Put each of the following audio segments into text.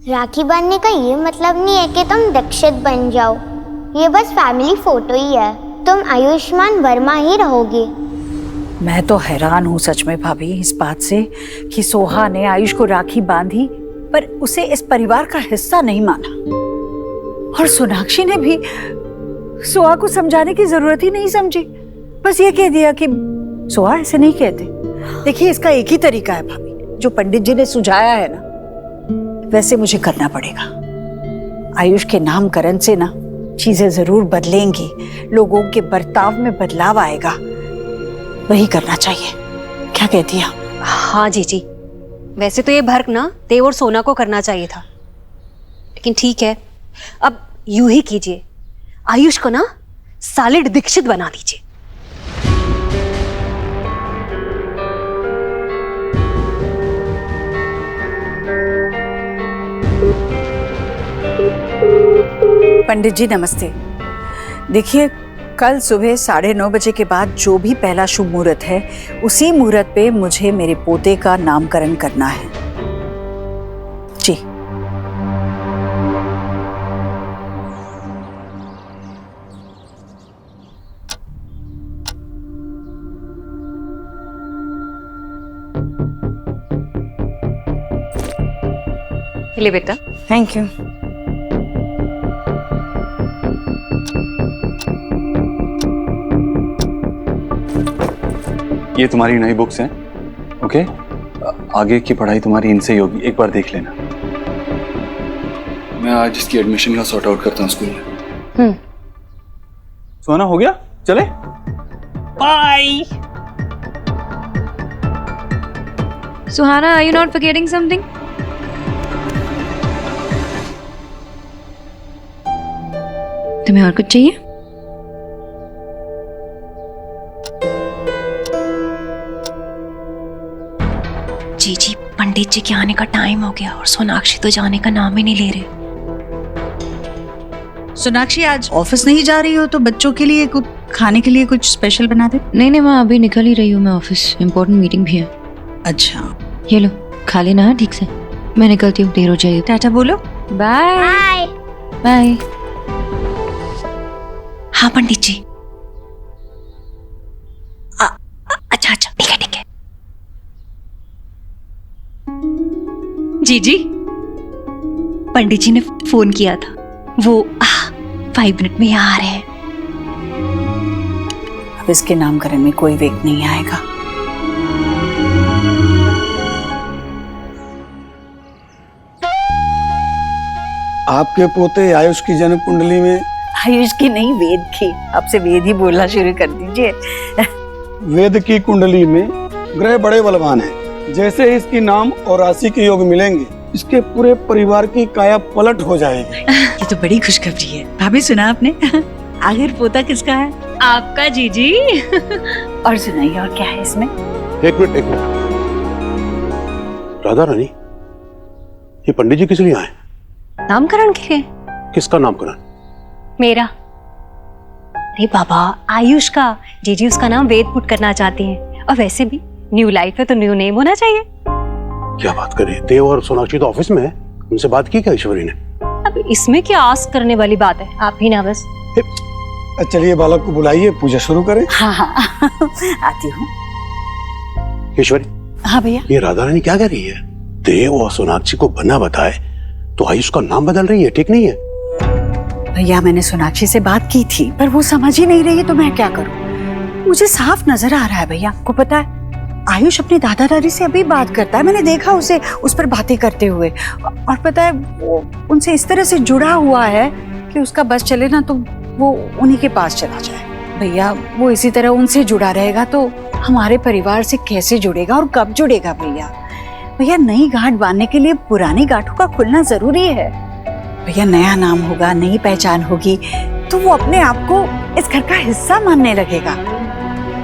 राखी बांधने का ये मतलब नहीं है कि तुम दीक्षित बन जाओ। ये बस फैमिली फोटो ही है। तुम आयुष्मान वर्मा ही रहोगे। मैं तो हैरान हूँ सच में भाभी इस बात से कि सोहा ने आयुष को राखी बांधी पर उसे इस परिवार का हिस्सा नहीं माना। और सोनाक्षी ने भी सोहा को समझाने की जरूरत ही नहीं समझी, बस ये कह दिया कि सोहा ऐसे नहीं कहते। देखिए इसका एक ही तरीका है भाभी, जो पंडित जी ने सुझाया है ना वैसे मुझे करना पड़ेगा। आयुष के नामकरण से ना चीजें जरूर बदलेंगी, लोगों के बर्ताव में बदलाव आएगा, वही करना चाहिए। क्या कहती है? हाँ जीजी, वैसे तो ये भर्क ना देव और सोना को करना चाहिए था, लेकिन ठीक है, अब यूं ही कीजिए, आयुष को ना सॉलिड दीक्षित बना दीजिए। पंडित जी नमस्ते। देखिए कल सुबह 9:30 बजे के बाद जो भी पहला शुभ मुहूर्त है उसी मुहूर्त पे मुझे मेरे पोते का नामकरण करना है जी। ले बेटा। Thank you. ये तुम्हारी नई बुक्स हैं, ओके? आगे की पढ़ाई तुम्हारी इनसे ही होगी, एक बार देख लेना। मैं आज इसकी एडमिशन का सॉर्ट आउट करता हूँ स्कूल में। सोना हो गया, चले? Bye. Suhana, are you not forgetting something? तुम्हें और कुछ चाहिए? जी पंडित जी के आने का टाइम हो गया और सोनाक्षी तो जाने का नाम ही नहीं ले रहे। सोनाक्षी आज ऑफिस नहीं जा रही हो तो बच्चों के लिए कुछ खाने के लिए कुछ स्पेशल बना दे। नहीं माँ, अभी निकल ही रही हूँ मैं ऑफिस, इम्पोर्टेंट मीटिंग भी है। अच्छा ये लो खा लेना है ठीक से, मैं निकलती हूँ, देर हो जाएगी। टाटा बोलो। Bye bye. हाँ पंडित जी। अच्छा ठीक है। जी पंडित जी ने फोन किया था, वो 5 मिनट में यहाँ आ रहे हैं। अब इसके नामकरण में कोई वेग नहीं आएगा। आपके पोते आयुष की जन्म कुंडली में आयुष की नहीं वेद की, आपसे वेद ही बोलना शुरू कर दीजिए। वेद की कुंडली में ग्रह बड़े बलवान हैं। जैसे इसकी नाम और राशि के योग मिलेंगे, इसके पूरे परिवार की काया पलट हो जाएगी। ये तो बड़ी खुशखबरी है। भाभी सुना आपने? आखिर पोता किसका है? आपका जीजी। और सुनाइए और क्या है इसमें? एक मिनट राधा रानी, ये पंडित जी किस लिए आए? नामकरण के लिए। किसका नामकरण? मेरा। अरे बाबा, आयुष का। जीजी उसका नाम वेद पुट करना चाहती हैं, और वैसे भी न्यू लाइफ है तो न्यू नेम होना चाहिए। क्या बात करें, देव और सोनाक्षी तो ऑफिस में है, उनसे बात की क्या ईश्वरी ने? अब इसमें क्या आस्क करने वाली बात है, आप ही ना बस। चलिए बालक को बुलाइए, पूजा शुरू करें। हाँ आती हूँ। ईश्वरी। हाँ भैया। ये राधा रानी क्या कह रही है? देव और सोनाक्षी को बना बताए तो आयुष का नाम बदल रही है, ठीक नहीं है? भैया मैंने सोनाक्षी से बात की थी पर वो समझ ही नहीं रही है, तो मैं क्या करूं? मुझे साफ नजर आ रहा है भैया, आपको पता है आयुष अपने दादा दादी से अभी बात करता है, मैंने देखा उसे उस पर बातें करते हुए, और पता है वो उनसे इस तरह से जुड़ा हुआ है कि उसका बस चले ना तो वो उन्हीं के पास चला जाए। भैया वो इसी तरह उनसे जुड़ा रहेगा तो हमारे परिवार से कैसे जुड़ेगा और कब जुड़ेगा? भैया नई गांठ बांधने के लिए पुरानी गांठों का खुलना जरूरी है। भैया नया नाम होगा, नई पहचान होगी तो वो अपने आप को इस घर का हिस्सा मानने लगेगा।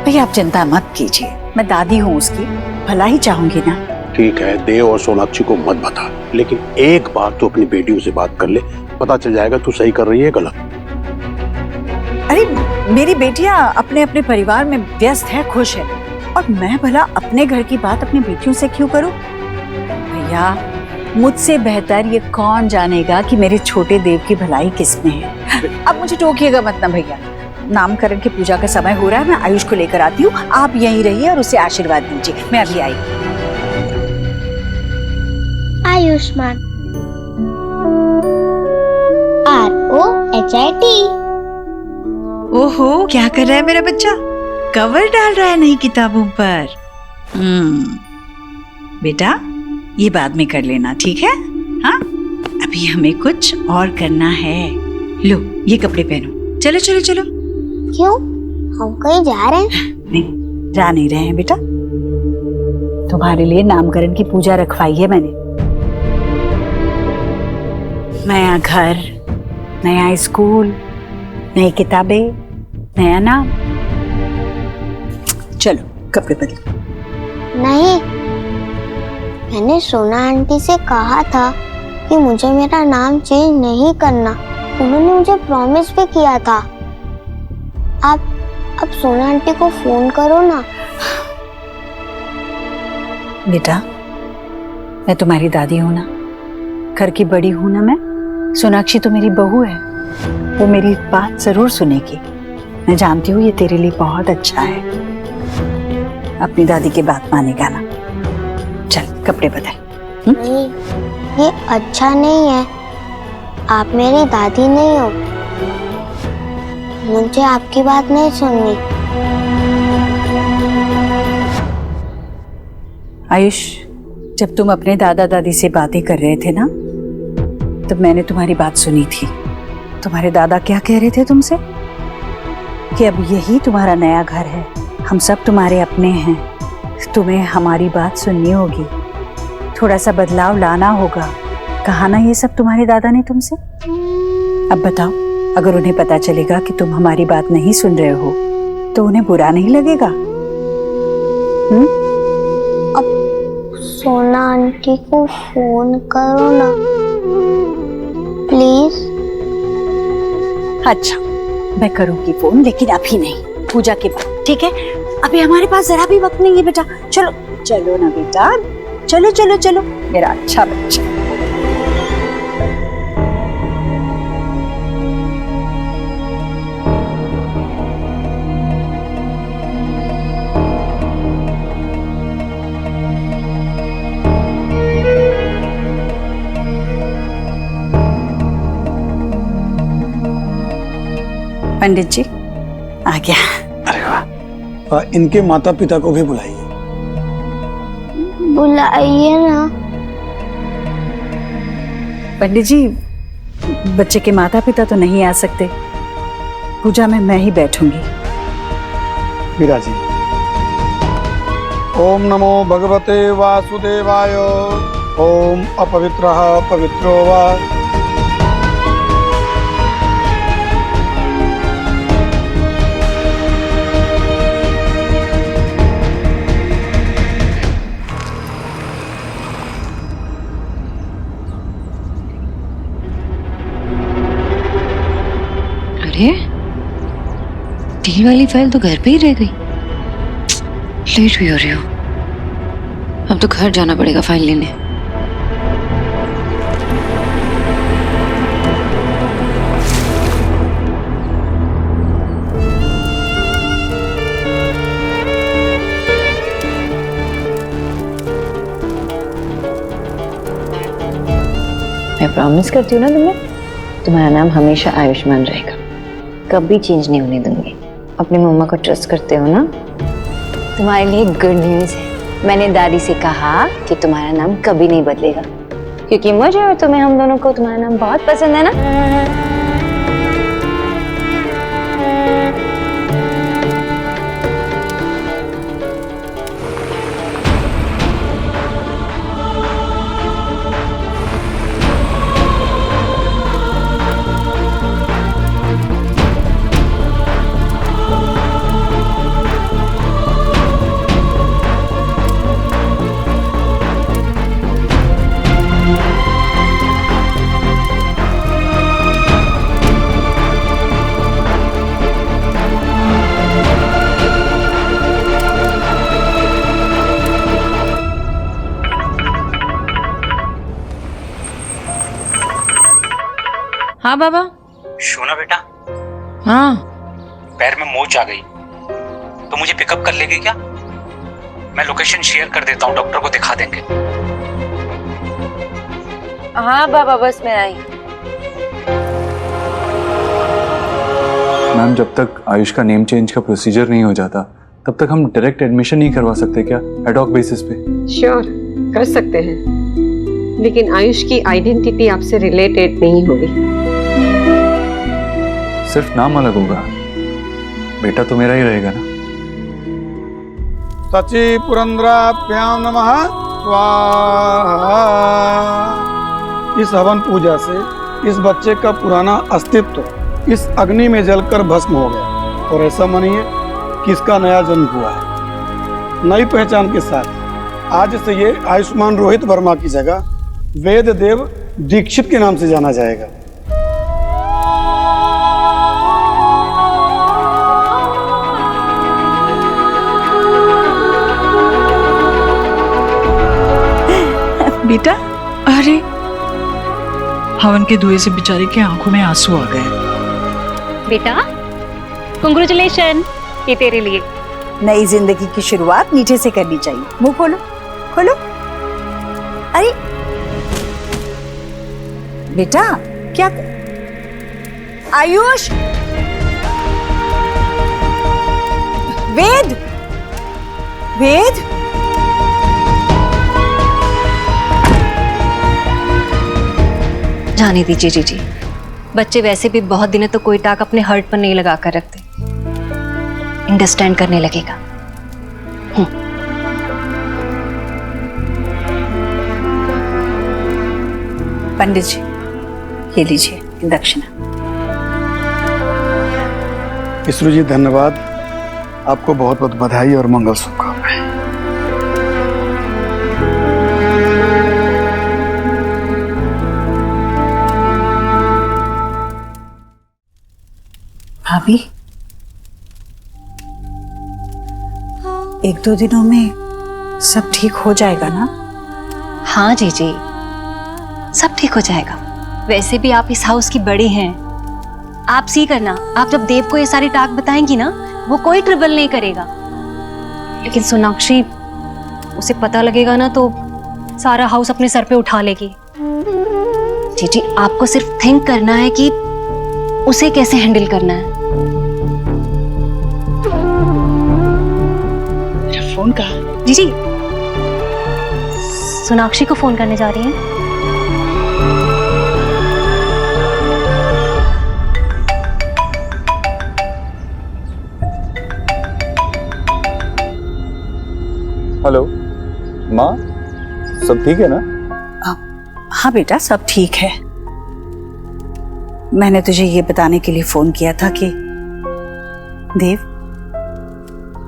भैया आप चिंता मत कीजिए, मैं दादी हूँ उसकी, भला ही चाहूंगी ना। ठीक है, देव और सोनाक्षी को मत बता, लेकिन एक बार तो अपनी बेटियों से बात कर ले, पता चल जाएगा तू सही कर रही है गलत। अरे मेरी बेटियां अपने अपने परिवार में व्यस्त है, खुश है, और मैं भला अपने घर की बात अपनी बेटियों से क्यों करूं? भैया मुझसे बेहतर ये कौन जानेगा कि मेरे छोटे देव की भलाई किसमें है। अब मुझे टोकिएगा मत ना भैया, नामकरण की पूजा का समय हो रहा है, मैं आयुष को लेकर आती हूँ, आप यहीं रहिए और उसे आशीर्वाद दीजिए, मैं अभी आई। आयुष्मान, ROHIT। ओहो, क्या कर रहा है मेरा बच्चा? कवर डाल रहा है नई किताबों पर। बेटा ये बाद में कर लेना, ठीक है? हाँ, अभी हमें कुछ और करना है। लो ये कपड़े पहनो, चलो चलो चलो। क्यों, हम कहीं जा रहे हैं? नहीं, जा नहीं रहे हैं बेटा, तुम्हारे लिए नामकरण की पूजा रखवाई है मैंने। नया घर, नया स्कूल, नई किताबें, नया नाम। चलो कपड़े बदलो। नहीं, मैंने सोना आंटी से कहा था कि मुझे मेरा नाम चेंज नहीं करना, उन्होंने मुझे प्रॉमिस भी किया था। आप सोना आंटी को फोन करो ना। बेटा मैं तुम्हारी दादी हूं ना, घर की बड़ी हूं ना मैं। सोनाक्षी तो मेरी बहू है, वो मेरी बात जरूर सुनेगी। मैं जानती हूँ ये तेरे लिए बहुत अच्छा है, अपनी दादी की बात मानेगा ना। चल कपड़े बदल। नहीं, ये अच्छा नहीं है, आप मेरी दादी नहीं हो, मुझे आपकी बात नहीं सुननी। आयुष, जब तुम अपने दादा दादी से बातें कर रहे थे ना, तब मैंने तुम्हारी बात सुनी थी। तुम्हारे दादा क्या कह रहे थे तुमसे? कि अब यही तुम्हारा नया घर है, हम सब तुम्हारे अपने हैं, तुम्हें हमारी बात सुननी होगी, थोड़ा सा बदलाव लाना होगा। कहा ना ये सब तुम्हारे दादा ने तुमसे? अब बताओ, अगर उन्हें पता चलेगा कि तुम हमारी बात नहीं सुन रहे हो तो उन्हें बुरा नहीं लगेगा? अब सोना आंटी को फोन करो ना प्लीज। अच्छा मैं करूंगी फोन, लेकिन अभी नहीं, पूजा के बाद, ठीक है? अभी हमारे पास जरा भी वक्त नहीं है बेटा। चलो चलो ना बेटा, चलो चलो चलो मेरा अच्छा बच्चा। पंडित जी आ गया। अरे वाह, इनके माता पिता को भी बुलाइए। बुलाइए ना। पंडित जी, बच्चे के माता पिता तो नहीं आ सकते, पूजा में मैं ही बैठूंगी। विराजी। ओम नमो भगवते वासुदेवाय। ओम अपवित्रः पवित्रो वा। अरे डील वाली फाइल तो घर पे ही रह गई, लेट भी हो रही हो। अब तो घर जाना पड़ेगा फाइल लेने। मैं प्रॉमिस करती हूँ ना तुम्हें, तुम्हारा नाम हमेशा आयुष्मान रहेगा, कभी चेंज नहीं होने दूंगी। अपनी मम्मा को ट्रस्ट करते हो ना? तुम्हारे लिए गुड न्यूज़ है, मैंने दादी से कहा कि तुम्हारा नाम कभी नहीं बदलेगा, क्योंकि मुझे और तुम्हें, हम दोनों को तुम्हारा नाम बहुत पसंद है ना। हाँ बाबा। सोना बेटा, हाँ पैर में मोच आ गई तो मुझे पिकअप कर लेगी क्या? मैं लोकेशन शेयर कर देता हूँ, डॉक्टर को दिखा देंगे। हाँ बाबा, बस मैं आई। मैम, जब तक आयुष का नेम चेंज का प्रोसीजर नहीं हो जाता तब तक हम डायरेक्ट एडमिशन नहीं करवा सकते क्या, एडॉक बेसिस पे? श्योर, कर सकते हैं, लेकिन आयुष की आइडेंटिटी आपसे रिलेटेड नहीं होगी। सिर्फ नाम अलग होगा, बेटा तो मेरा ही रहेगा ना। सची पुरंद्राभ्याम नमः स्वाहा। इस हवन पूजा से इस बच्चे का पुराना अस्तित्व इस अग्नि में जलकर भस्म हो गया और ऐसा मानिए कि इसका नया जन्म हुआ है, नई पहचान के साथ। आज से ये आयुष्मान रोहित वर्मा की जगह वेद देव दीक्षित के नाम से जाना जाएगा। बेटा, अरे हवन के धुएं से बेचारे की आंखों में आंसू आ गए। बेटा कांग्रेचुलेशन, ये तेरे लिए। नई जिंदगी की शुरुआत नीचे से करनी चाहिए। मुंह खोलो, खोलो। अरे बेटा, क्या आयुष, वेद, वेद, जाने दीजिए जीजी, बच्चे वैसे भी बहुत दिनों तो कोई टाक अपने हर्ट पर नहीं लगा कर रखते, अंडरस्टैंड करने लगेगा। पंडित जी, ये लीजिए दक्षिणा। ईश्वर जी धन्यवाद, आपको बहुत बहुत बधाई और मंगल शुभकामनाएं। भाभी, एक दो दिनों में सब ठीक हो जाएगा ना? हाँ जीजी, सब ठीक हो जाएगा। वैसे भी आप इस हाउस की बड़ी हैं, आप सी करना। आप जब देव को ये सारी टाक बताएंगी ना, वो कोई ट्रबल नहीं करेगा। लेकिन सोनाक्षी, उसे पता लगेगा ना तो सारा हाउस अपने सर पे उठा लेगी। जीजी, आपको सिर्फ थिंक करना है कि उसे कैसे हैंडल करना है। मेरा फोन कहाँ? जीजी, सोनाक्षी को फोन करने जा रही हैं। हेलो माँ, सब ठीक है ना? हाँ बेटा, सब ठीक है। मैंने तुझे ये बताने के लिए फोन किया था कि देव,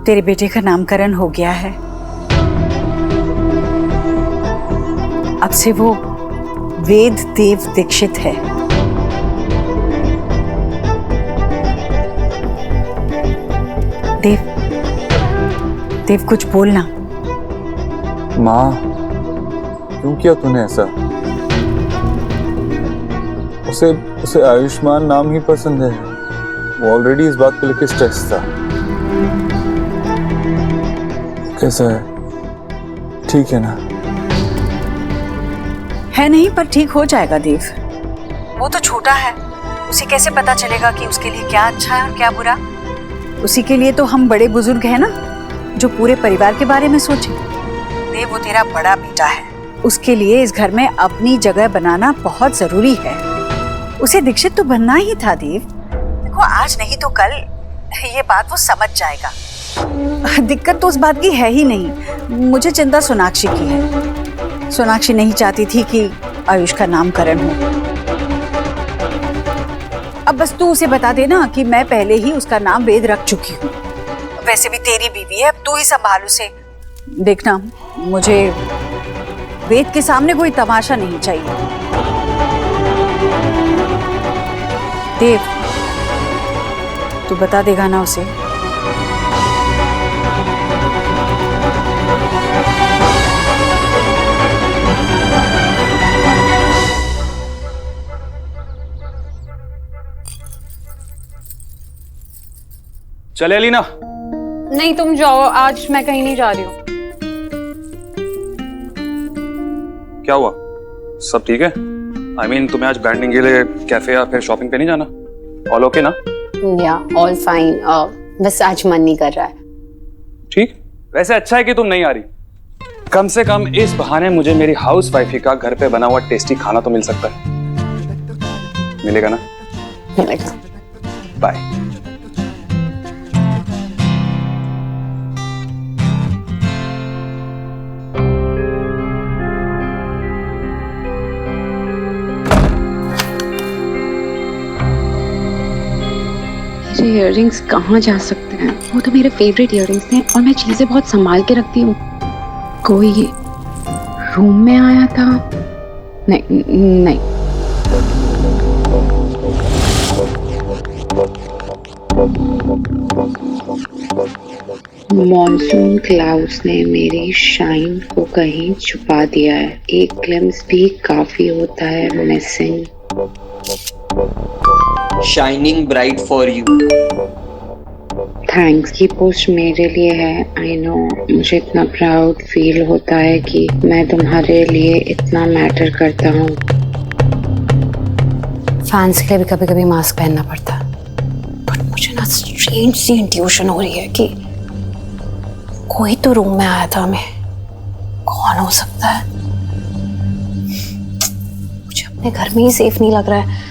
तेरे बेटे का नामकरण हो गया है। अब से वो वेद देव दीक्षित है। देव, देव कुछ बोलना। माँ, क्यों किया तूने ऐसा? उसे उसे आयुष्मान नाम ही पसंद है। वो ऑलरेडी इस बात को लेकर स्ट्रेस था। कैसा है? ठीक है ना? है नहीं, पर ठीक हो जाएगा देव। वो तो छोटा है, उसे कैसे पता चलेगा कि उसके लिए क्या अच्छा है और क्या बुरा। उसी के लिए तो हम बड़े बुजुर्ग हैं ना, जो पूरे परिवार के बारे में सोचे। देव, वो तेरा बड़ा बेटा है, उसके लिए इस घर में अपनी जगह बनाना बहुत जरूरी है। उसे दीक्षित तो बनना ही था देव। देखो, आज नहीं तो कल ये बात वो समझ जाएगा। दिक्कत तो उस बात की है ही नहीं, मुझे चिंता सोनाक्षी की है। सोनाक्षी नहीं चाहती थी कि आयुष का नामकरण हो। अब बस तू उसे बता देना कि मैं पहले ही उसका नाम वेद रख चुकी हूँ। वैसे भी तेरी बीवी है, अब तू ही संभाल उसे। देखना, मुझे वेद के सामने कोई तमाशा नहीं चाहिए। देव, तू बता देगा ना उसे? चले अलीना। नहीं तुम जाओ, आज मैं कहीं नहीं जा रही हूँ। क्या हुआ, सब ठीक है? I mean, तुम्हें आज बैंडिंग के लिए कैफे या फिर शॉपिंग पे नहीं जाना? ऑल ओके ना? या ऑल फाइन, बस आज मन नहीं कर रहा है। ठीक, वैसे अच्छा है कि तुम नहीं आ रही। कम से कम इस बहाने मुझे मेरी हाउस वाइफी का घर पे बना हुआ टेस्टी खाना तो मिल सकता है। मिलेगा ना? मिलेगा। बाय। मेरे इयररिंग्स कहाँ जा सकते हैं? वो तो मेरे फेवरेट इयररिंग्स हैं और मैं चीजें बहुत संभाल के रखती हूँ। कोई रूम में आया था? नहीं नहीं। मॉनसून क्लाउड्स ने मेरी शाइन को कहीं छुपा दिया है। एक ग्लिम्स भी काफी होता है missing. Shining bright for you. Thanks की पोस्ट मेरे लिए है। आई नो, मुझे इतना प्राउड फील होता है कि मैं तुम्हारे लिए इतना मैटर करता हूँ। फैंस के लिए भी कभी कभी मास्क पहनना पड़ता है। बट मुझे ना स्ट्रेंज सी इंट्यूशन हो रही है कि कोई तो रूम में आया था हमें। कौन हो सकता है? मुझे अपने घर में ही सेफ नहीं लग रहा है।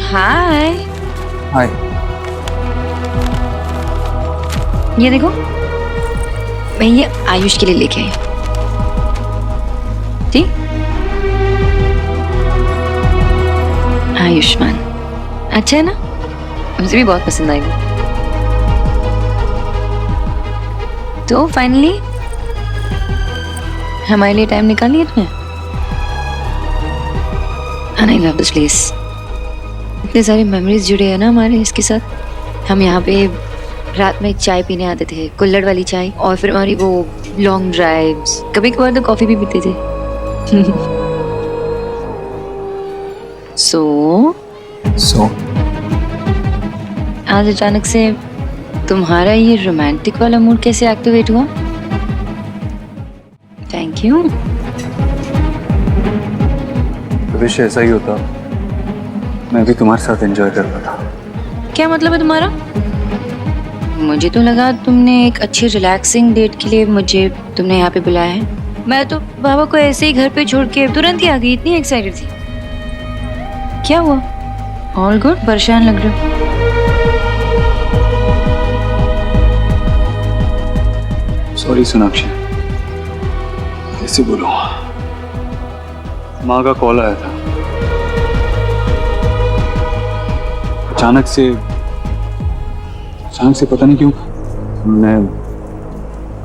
हाय। हाय। ये देखो, मैं ये आयुष के लिए लेके आई। ठीक, आयुष्मान अच्छा है ना? मुझे भी बहुत पसंद आएगा। तो फाइनली हमारे लिए टाइम निकाल लिया तुमने। And I love this place. इतने सारे मेमोरीज जुड़े हैं ना हमारे इसके साथ। हम यहाँ पे रात में चाय पीने आते थे, कुल्हड़ वाली चाय, और फिर हमारी वो लॉन्ग ड्राइव्स, कभी कभार तो कॉफी भी पीते थे। सो आज अचानक से तुम्हारा ये रोमांटिक वाला मूड कैसे एक्टिवेट हुआ? Thank you. विश ऐसा ही होता, मैं भी तुम्हारे साथ एंजॉय कर रहा था। क्या मतलब है तुम्हारा? मुझे तो लगा तुमने एक अच्छी रिलैक्सिंग डेट के लिए मुझे तुमने यहाँ पे बुलाया है। मैं तो बाबा को ऐसे ही घर पे छोड़ के तुरंत ही आ गई, इतनी एक्साइटेड थी। क्या हुआ? All good? परेशान लग रहे हो। सॉरी सोनाक्षी, कैसे बोलूं? माँ का कॉल आया था। अचानक से पता नहीं क्यों मैं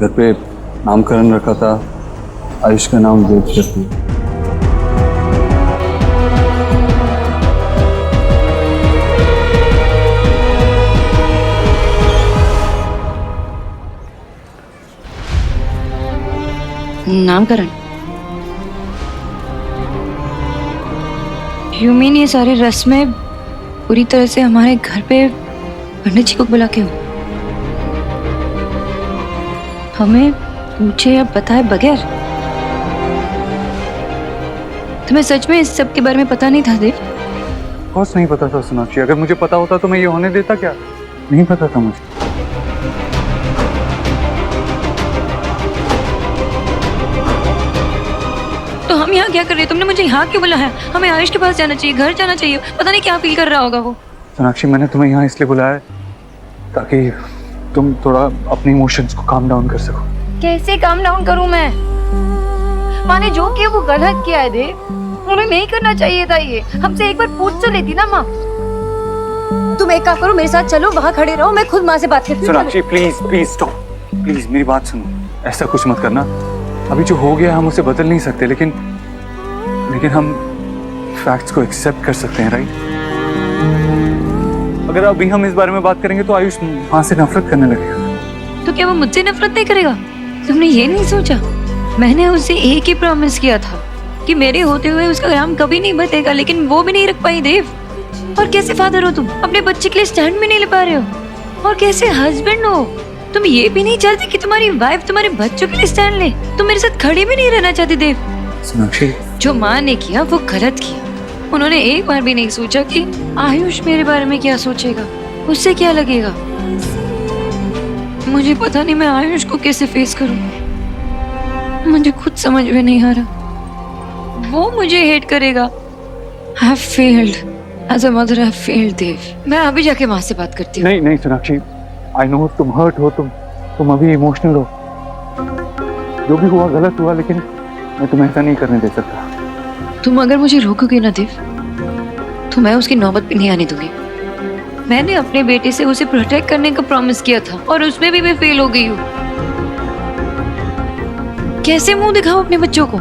घर पे नामकरण रखा था, आयुष का नाम वेद करती। नामकरण? यू मीन ये सारी रस्में पूरी तरह से हमारे घर पे पंडित जी को बुला के हो? हमें पूछे या बताए बगैर? तुम्हें सच में इस सब के बारे में पता नहीं था देव? कुछ नहीं पता था सोनाक्षी, अगर मुझे पता होता तो मैं ये होने देता क्या? नहीं पता था मुझे। तो हम यहाँ क्या कर रहे हैं? तुमने मुझे यहाँ क्यों बुलाया? हमें आयुष के पास जाना चाहिए, घर जाना चाहिए। पता नहीं क्या फील कर रहा होगा वो। सोनाक्षी, मैंने तुम्हें यहाँ इसलिए बुलाया है ताकि तुम थोड़ा अपने इमोशंस को काम डाउन कर सको। कैसे काम डाउन करूं मैं? माँ ने जो किया वो गलत किया है देव। उन्हें नहीं करना चाहिए था ये। हमसे एक बार पूछ तो लेती ना माँ। तुम एक काम करो, मेरे साथ चलो, वहाँ खड़े रहो, मैं खुद माँ से बात करती हूँ। सोनाक्षी प्लीज स्टॉप, प्लीज मेरी बात सुनो। ऐसा कुछ मत करना। अभी जो हो गया हम उसे बदल नहीं सकते, लेकिन हम फैक्ट्स को एक्सेप्ट कर सकते हैं, राइट? अगर अभी हम इस बारे में बात करेंगे तो आयुष माँ से नफरत करने लगेगा। तो क्या वो मुझसे नफरत नहीं करेगा? तुमने ये नहीं सोचा? मैंने उसे एक ही प्रॉमिस किया था कि मेरे होते हुए उसका नाम कभी नहीं बतेगा, लेकिन वो भी नहीं रख पाई देव। और कैसे फादर हो तुम? अपने बच्चे के लिए स्टैंड भी नहीं ले पा रहे हो। और कैसे हस्बैंड हो? तुम ये भी नहीं चाहते कि तुम्हारी वाइफ तुम्हारे बच्चों के लिए स्टैंड ले? तुम मेरे साथ खड़ी भी नहीं रहना चाहती देव। सोनाक्षी, जो माँ ने किया वो गलत किया। उन्होंने एक बार भी नहीं सोचा कि आयुष मेरे बारे में क्या सोचेगा, उससे क्या लगेगा। मुझे पता नहीं मैं आयुष को कैसे फेस करूं। मुझे खुद समझ में नहीं आ रहा। वो मुझे हेट करेगा। I have failed. As a mother, I have failed, देव। मैं अभी जाके माँ से बात करती हूँ। नहीं नहीं सोनाक्षी, आई नो तुम हर्ट हो, तुम अभी इमोशनल हो। जो भी हुआ गलत हुआ, लेकिन मैं तुम्हें ऐसा नहीं करने दे सकता। तुम अगर मुझे रोकोगे ना देव, तो मैं उसकी नौबत भी नहीं आने दूंगी। मैंने अपने बेटे से उसे प्रोटेक्ट करने का प्रॉमिस किया था और उसमें भी मैं फेल हो गई हूँ। कैसे मुंह दिखाऊं अपने बच्चों को?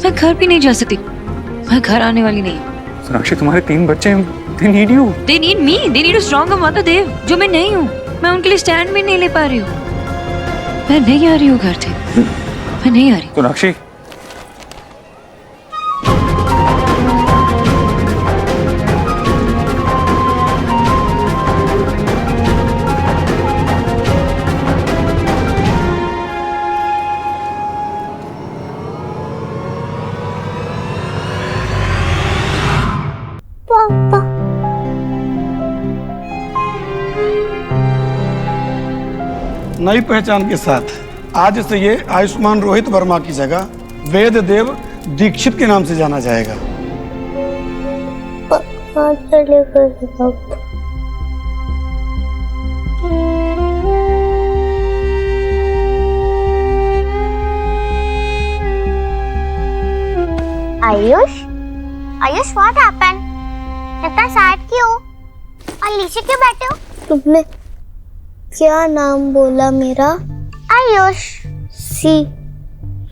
मैं घर भी नहीं जा सकती। मैं घर आने वाली नहीं। सोनाक्षी, तुम्हारे 3 बच्चे हैं, they need you. They need me. They need a stronger mother, देव, जो मैं नहीं हूँ। मैं उनके लिए स्टैंड भी नहीं ले पा रही हूँ। मैं नहीं आ रही हूँ घर से। मैं नहीं आ रही। सोनाक्षी, पापा नई पहचान के साथ आज से ये आयुष्मान रोहित वर्मा की जगह वेद देव दीक्षित के नाम से जाना जाएगा। Ayush, Ayush what happened? इतना सैड क्यों? और नीचे क्यों बैठे हो? तुमने क्या नाम बोला मेरा? आयुष। सी,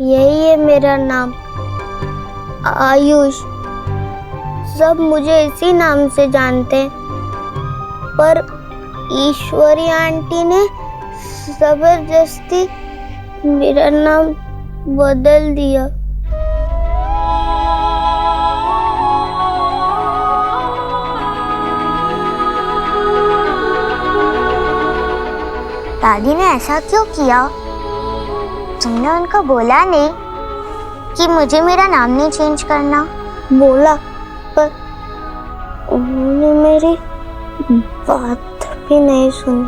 यही है मेरा नाम, आयुष। सब मुझे इसी नाम से जानते हैं, पर ईश्वरी आंटी ने जबरदस्ती मेरा नाम बदल दिया। दादी ने ऐसा क्यों किया? तुमने उनको बोला नहीं कि मुझे मेरा नाम नहीं चेंज करना? बोला, पर उन्होंने मेरी बात भी नहीं सुनी।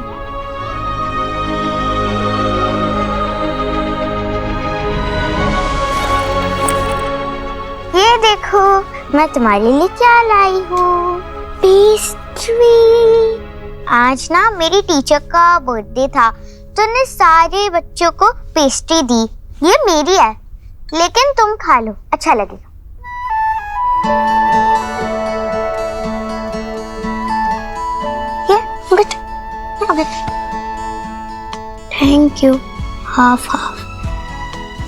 ये देखो, मैं तुम्हारे लिए क्या लाई हूँ, पेस्ट्री। आज ना मेरी टीचर का बर्थडे था, तो ने सारे बच्चों को पेस्ट्री दी। ये मेरी है, लेकिन तुम खा लो, अच्छा लगेगा। ये थैंक यू। हाफ हाफ,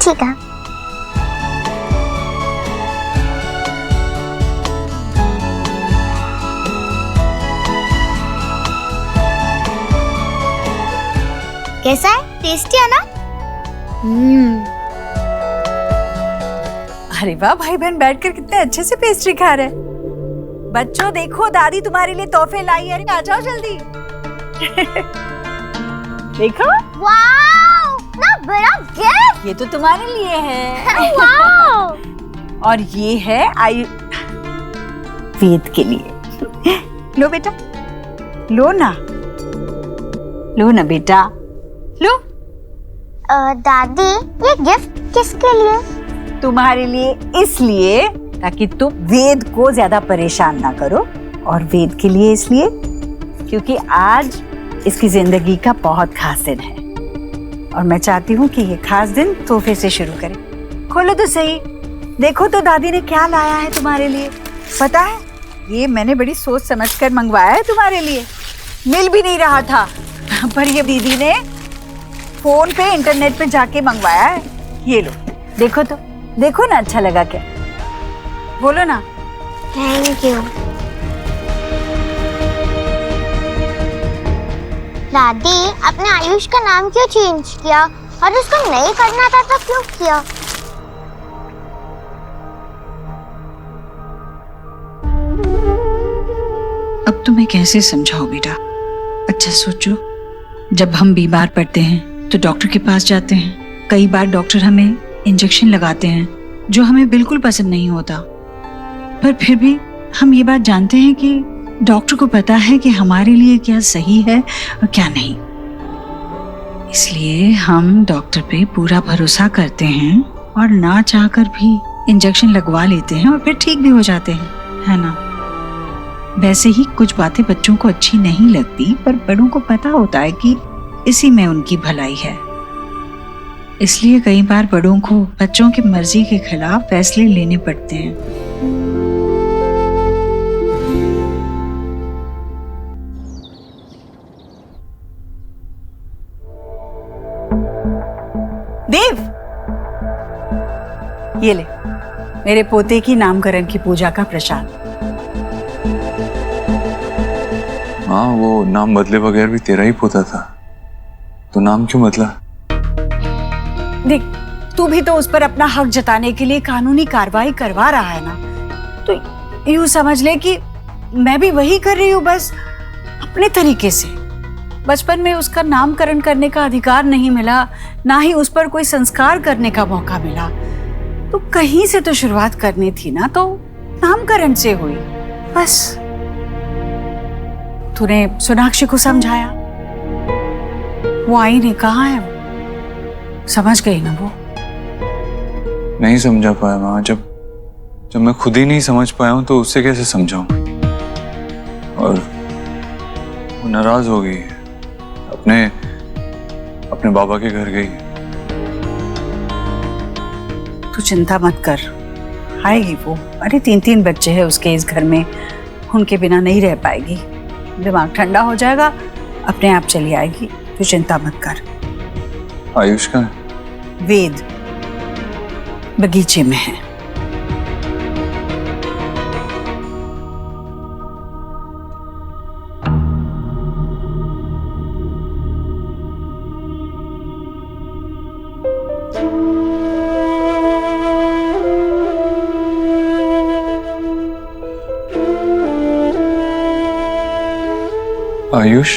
ठीक है। कैसा है? टेस्टी है ना? अरे वाह, भाई बहन बैठकर कितने अच्छे से पेस्ट्री खा रहे हैं। बच्चों देखो, दादी तुम्हारे लिए तोहफे लाई है, आ जाओ जल्दी। देखो, वाओ, ना बड़ा गिफ्ट। ये तो तुम्हारे लिए है। वाओ। और ये है वेद के लिए। लो बेटा, लो ना बेटा, लो। दादी, ये गिफ्ट किसके लिए? तुम्हारे लिए, इसलिए ताकि तुम वेद को ज्यादा परेशान ना करो, और वेद के लिए इसलिए क्योंकि आज इसकी जिंदगी का बहुत खास दिन है, और मैं चाहती हूँ कि ये खास दिन तोहफे से शुरू करें। खोलो तो सही, देखो तो दादी ने क्या लाया है तुम्हारे लिए। पता है, ये मैंने बड़ी सोच समझकर मंगवाया है तुम्हारे लिए। मिल भी नहीं रहा था, पर ये दीदी ने फोन पे इंटरनेट पे जाके मंगवाया है। ये लो, देखो तो, देखो ना, अच्छा लगा क्या? बोलो ना। Thank you. दादी, आपने आयुष का नाम क्यों चेंज किया? और उसको नहीं करना था तो क्यों किया? अब तुम्हें कैसे समझाओ बेटा? अच्छा सोचो, जब हम बीमार पड़ते हैं तो डॉक्टर के पास जाते हैं। कई बार डॉक्टर हमें इंजेक्शन लगाते हैं जो हमें बिल्कुल पसंद नहीं होता, पर फिर भी हम ये बात जानते हैं कि डॉक्टर को पता है कि हमारे लिए क्या सही है और क्या नहीं। इसलिए हम डॉक्टर पे पूरा भरोसा करते हैं और ना चाहकर भी इंजेक्शन लगवा लेते हैं और फिर ठीक भी हो जाते हैं, है ना? वैसे ही कुछ बातें बच्चों को अच्छी नहीं लगती, पर बड़ों को पता होता है कि इसी में उनकी भलाई है। इसलिए कई बार बड़ों को बच्चों की मर्जी के खिलाफ फैसले लेने पड़ते हैं। देव, ये ले मेरे पोते की नामकरण की पूजा का प्रसाद। हाँ, वो नाम बदले बगैर भी तेरा ही पोता था, तो नाम क्यों बदला? देख, तू भी तो उस पर अपना हक जताने के लिए कानूनी कार्रवाई करवा रहा है ना, तो यूं समझ ले कि मैं भी वही कर रही हूँ, बस अपने तरीके से। बचपन में उसका नामकरण करने का अधिकार नहीं मिला, ना ही उस पर कोई संस्कार करने का मौका मिला, तो कहीं से तो शुरुआत करनी थी ना, तो नामकरण से हुई बस। तूने सोनाक्षी को समझाया, वो आई नहीं, कहाँ है वो? समझ गई ना वो? नहीं समझा पाया माँ। जब मैं खुद ही नहीं समझ पाया हूँ तो उससे कैसे समझाऊं? और वो नाराज हो गई, अपने बाबा के घर गई। तू चिंता मत कर, आएगी वो। अरे 3 बच्चे हैं उसके इस घर में, उनके बिना नहीं रह पाएगी। दिमाग ठंडा हो जाएगा, अपने आप चली आएगी, तू चिंता मत कर। आयुष का वेद बगीचे में है। आयुष,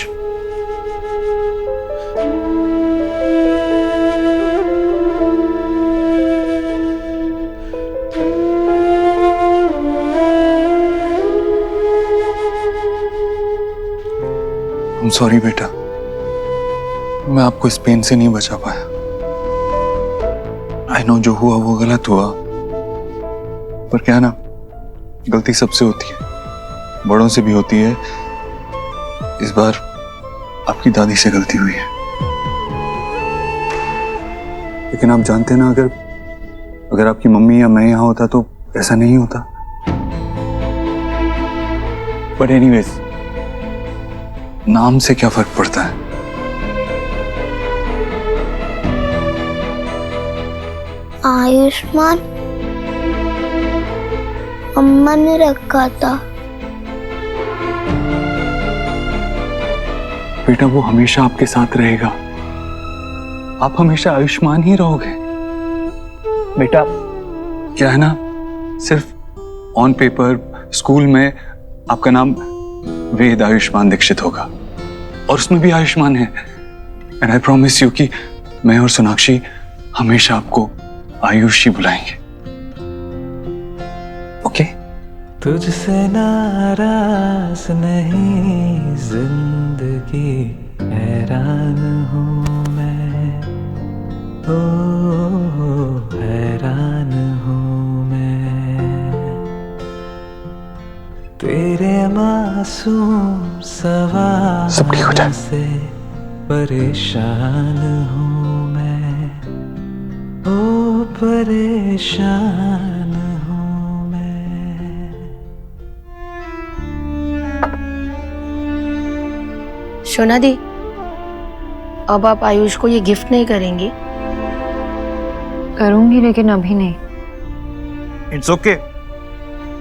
I'm sorry बेटा, मैं आपको इस पेन से नहीं बचा पाया। I know जो हुआ वो गलत हुआ, पर क्या ना, गलती सबसे होती है, बड़ों से भी होती है। इस बार आपकी दादी से गलती हुई है, लेकिन आप जानते हैं ना, अगर आपकी मम्मी या मैं यहाँ होता तो ऐसा नहीं होता। बट एनीवेज, नाम से क्या फर्क पड़ता है? आयुष्मान अम्मा ने रखा था। बेटा, वो हमेशा आपके साथ रहेगा, आप हमेशा आयुष्मान ही रहोगे। बेटा, क्या है ना, सिर्फ ऑन पेपर स्कूल में आपका नाम वेद आयुष्मान दीक्षित होगा, और उसमें भी आयुष्मान है। एंड आई प्रॉमिस यू कि मैं और सोनाक्षी हमेशा आपको आयुष ही बुलाएंगे, ओके? तुझसे नाराज नहीं जिंदगी, हैरान हूँ मैं, ओ हैरान हूँ मैं, तेरे मासूम सवाल से परेशान हूँ मैं, ओ परेशान हूँ मैं। शोना दी, अब आप आयुष को ये गिफ्ट नहीं करेंगी? करूंगी, लेकिन अभी नहीं। इट्स ओके,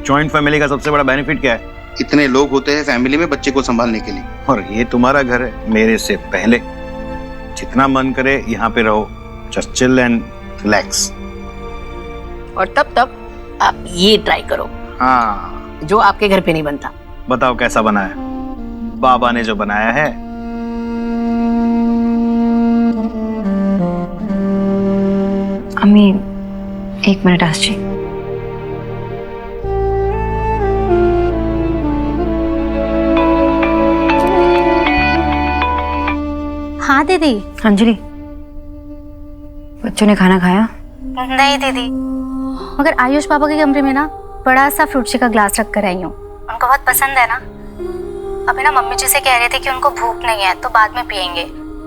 जॉइंट फैमिली का सबसे बड़ा बेनिफिट क्या है? इतने लोग होते हैं फैमिली में बच्चे को संभालने के लिए। और ये तुम्हारा घर है मेरे से पहले। जितना मन करे यहाँ पे रहो, जस्ट चिल एंड रिलैक्स। और तब तक आप ये ट्राई करो। हाँ, जो आपके घर पे नहीं बनता। बताओ कैसा बना है? बाबा ने जो बनाया है। अम्मी, एक मिनट आस जी। हाँ दीदी। अंजलि, बच्चों ने खाना खाया? नहीं दीदी, मगर आयुष पापा के कमरे में ना बड़ा सा फ्रूट शी का ग्लास रख कर आई हूँ। उनको बहुत पसंद है ना। अभी ना मम्मी जी से कह रहे थे कि उनको भूख नहीं है तो बाद में पियेंगे,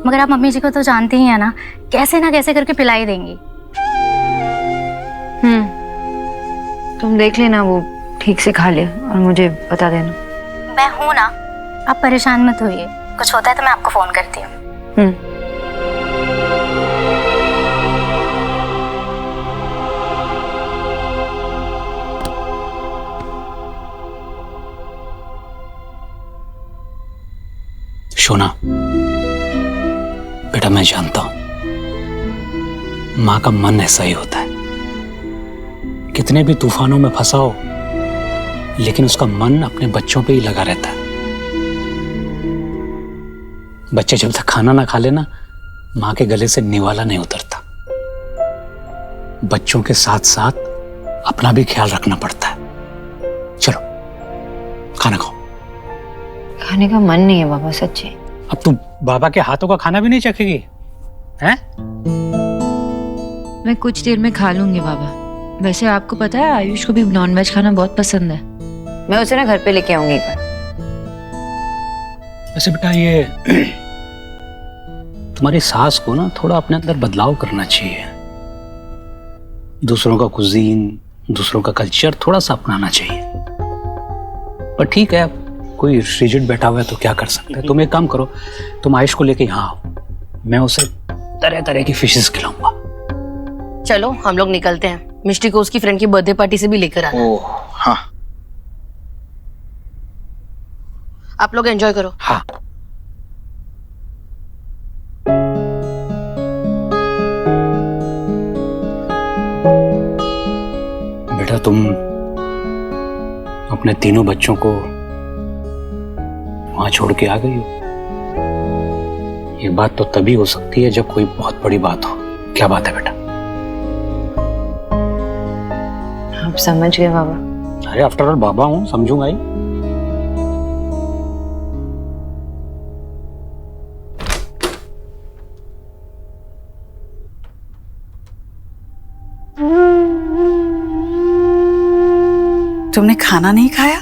मगर आप मम्मी जी को तो जानते ही हैं ना, कैसे ना कैसे करके पिला ही देंगी। तुम देख लेना, वो ठीक से खा ले और मुझे बता देना। मैं हूँ ना, आप परेशान मत होइए। कुछ होता है तो मैं आपको फोन करती हूँ। शोना बेटा, मैं जानता हूं मां का मन ऐसा ही होता है। कितने भी तूफानों में फंसा हो, लेकिन उसका मन अपने बच्चों पे ही लगा रहता है। बच्चे जब तक खाना ना खा लेना, मां के गले से निवाला नहीं उतरता। बच्चों के साथ साथ अपना भी ख्याल रखना पड़ता है। चलो खाना खाओ। खाने का मन नहीं है बाबा, सच्ची। अब तू बाबा के हाथों का खाना भी नहीं चखेगी हैं? मैं कुछ देर में खा लूंगी बाबा। वैसे आपको पता है आयुष को भी नॉनवेज खाना बहुत पसंद है। मैं उसे ना घर पे लेके आऊंगी एक बार। वैसे बेटा, ये तुम्हारी सास को ना थोड़ा अपने अंदर बदलाव करना चाहिए। दूसरों का कुजीन, दूसरों का कल्चर थोड़ा सा अपनाना चाहिए। पर ठीक है, कोई रिजिड बैठा हुआ है तो क्या कर सकते हैं। तुम एक काम करो, तुम आयुष को लेके यहाँ आओ, मैं उसे तरह तरह की फिशेस खिलाऊंगा। चलो हम लोग निकलते हैं। मिष्टी को उसकी फ्रेंड की बर्थडे पार्टी से भी लेकर आना। ओह हाँ, आप लोग एंजॉय करो। हाँ। बेटा, तुम अपने तीनों बच्चों को वहां छोड़ के आ गई हो। ये बात तो तभी हो सकती है जब कोई बहुत बड़ी बात हो। क्या बात है बेटा? आप समझ गए बाबा? अरे आफ्टर ऑल बाबा हूं, समझूंगा ही। तुमने खाना नहीं खाया?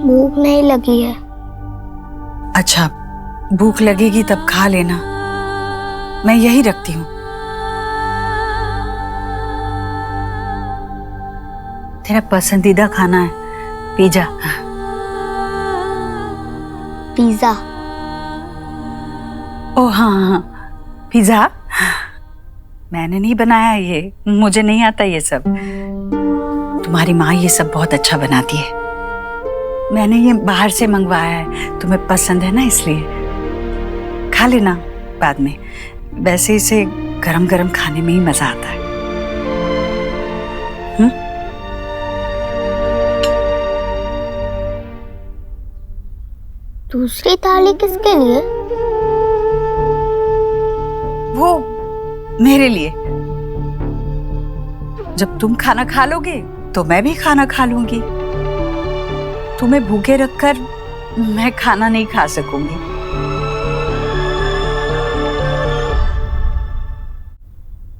भूख नहीं लगी है। अच्छा, भूख लगेगी तब खा लेना, मैं यही रखती हूँ। तेरा पसंदीदा खाना है पिज्जा। पिज्जा? ओ हाँ हाँ, पिज्जा मैंने नहीं बनाया, ये मुझे नहीं आता ये सब। तुम्हारी माँ ये सब बहुत अच्छा बनाती है। मैंने ये बाहर से मंगवाया है, तुम्हें पसंद है ना, इसलिए खा लेना बाद में। वैसे इसे गरम गरम खाने में ही मजा आता है। दूसरी थाली किसके लिए? वो मेरे लिए। जब तुम खाना खा लोगे तो मैं भी खाना खा लूंगी। तुम्हें भूखे रखकर मैं खाना नहीं खा सकूंगी।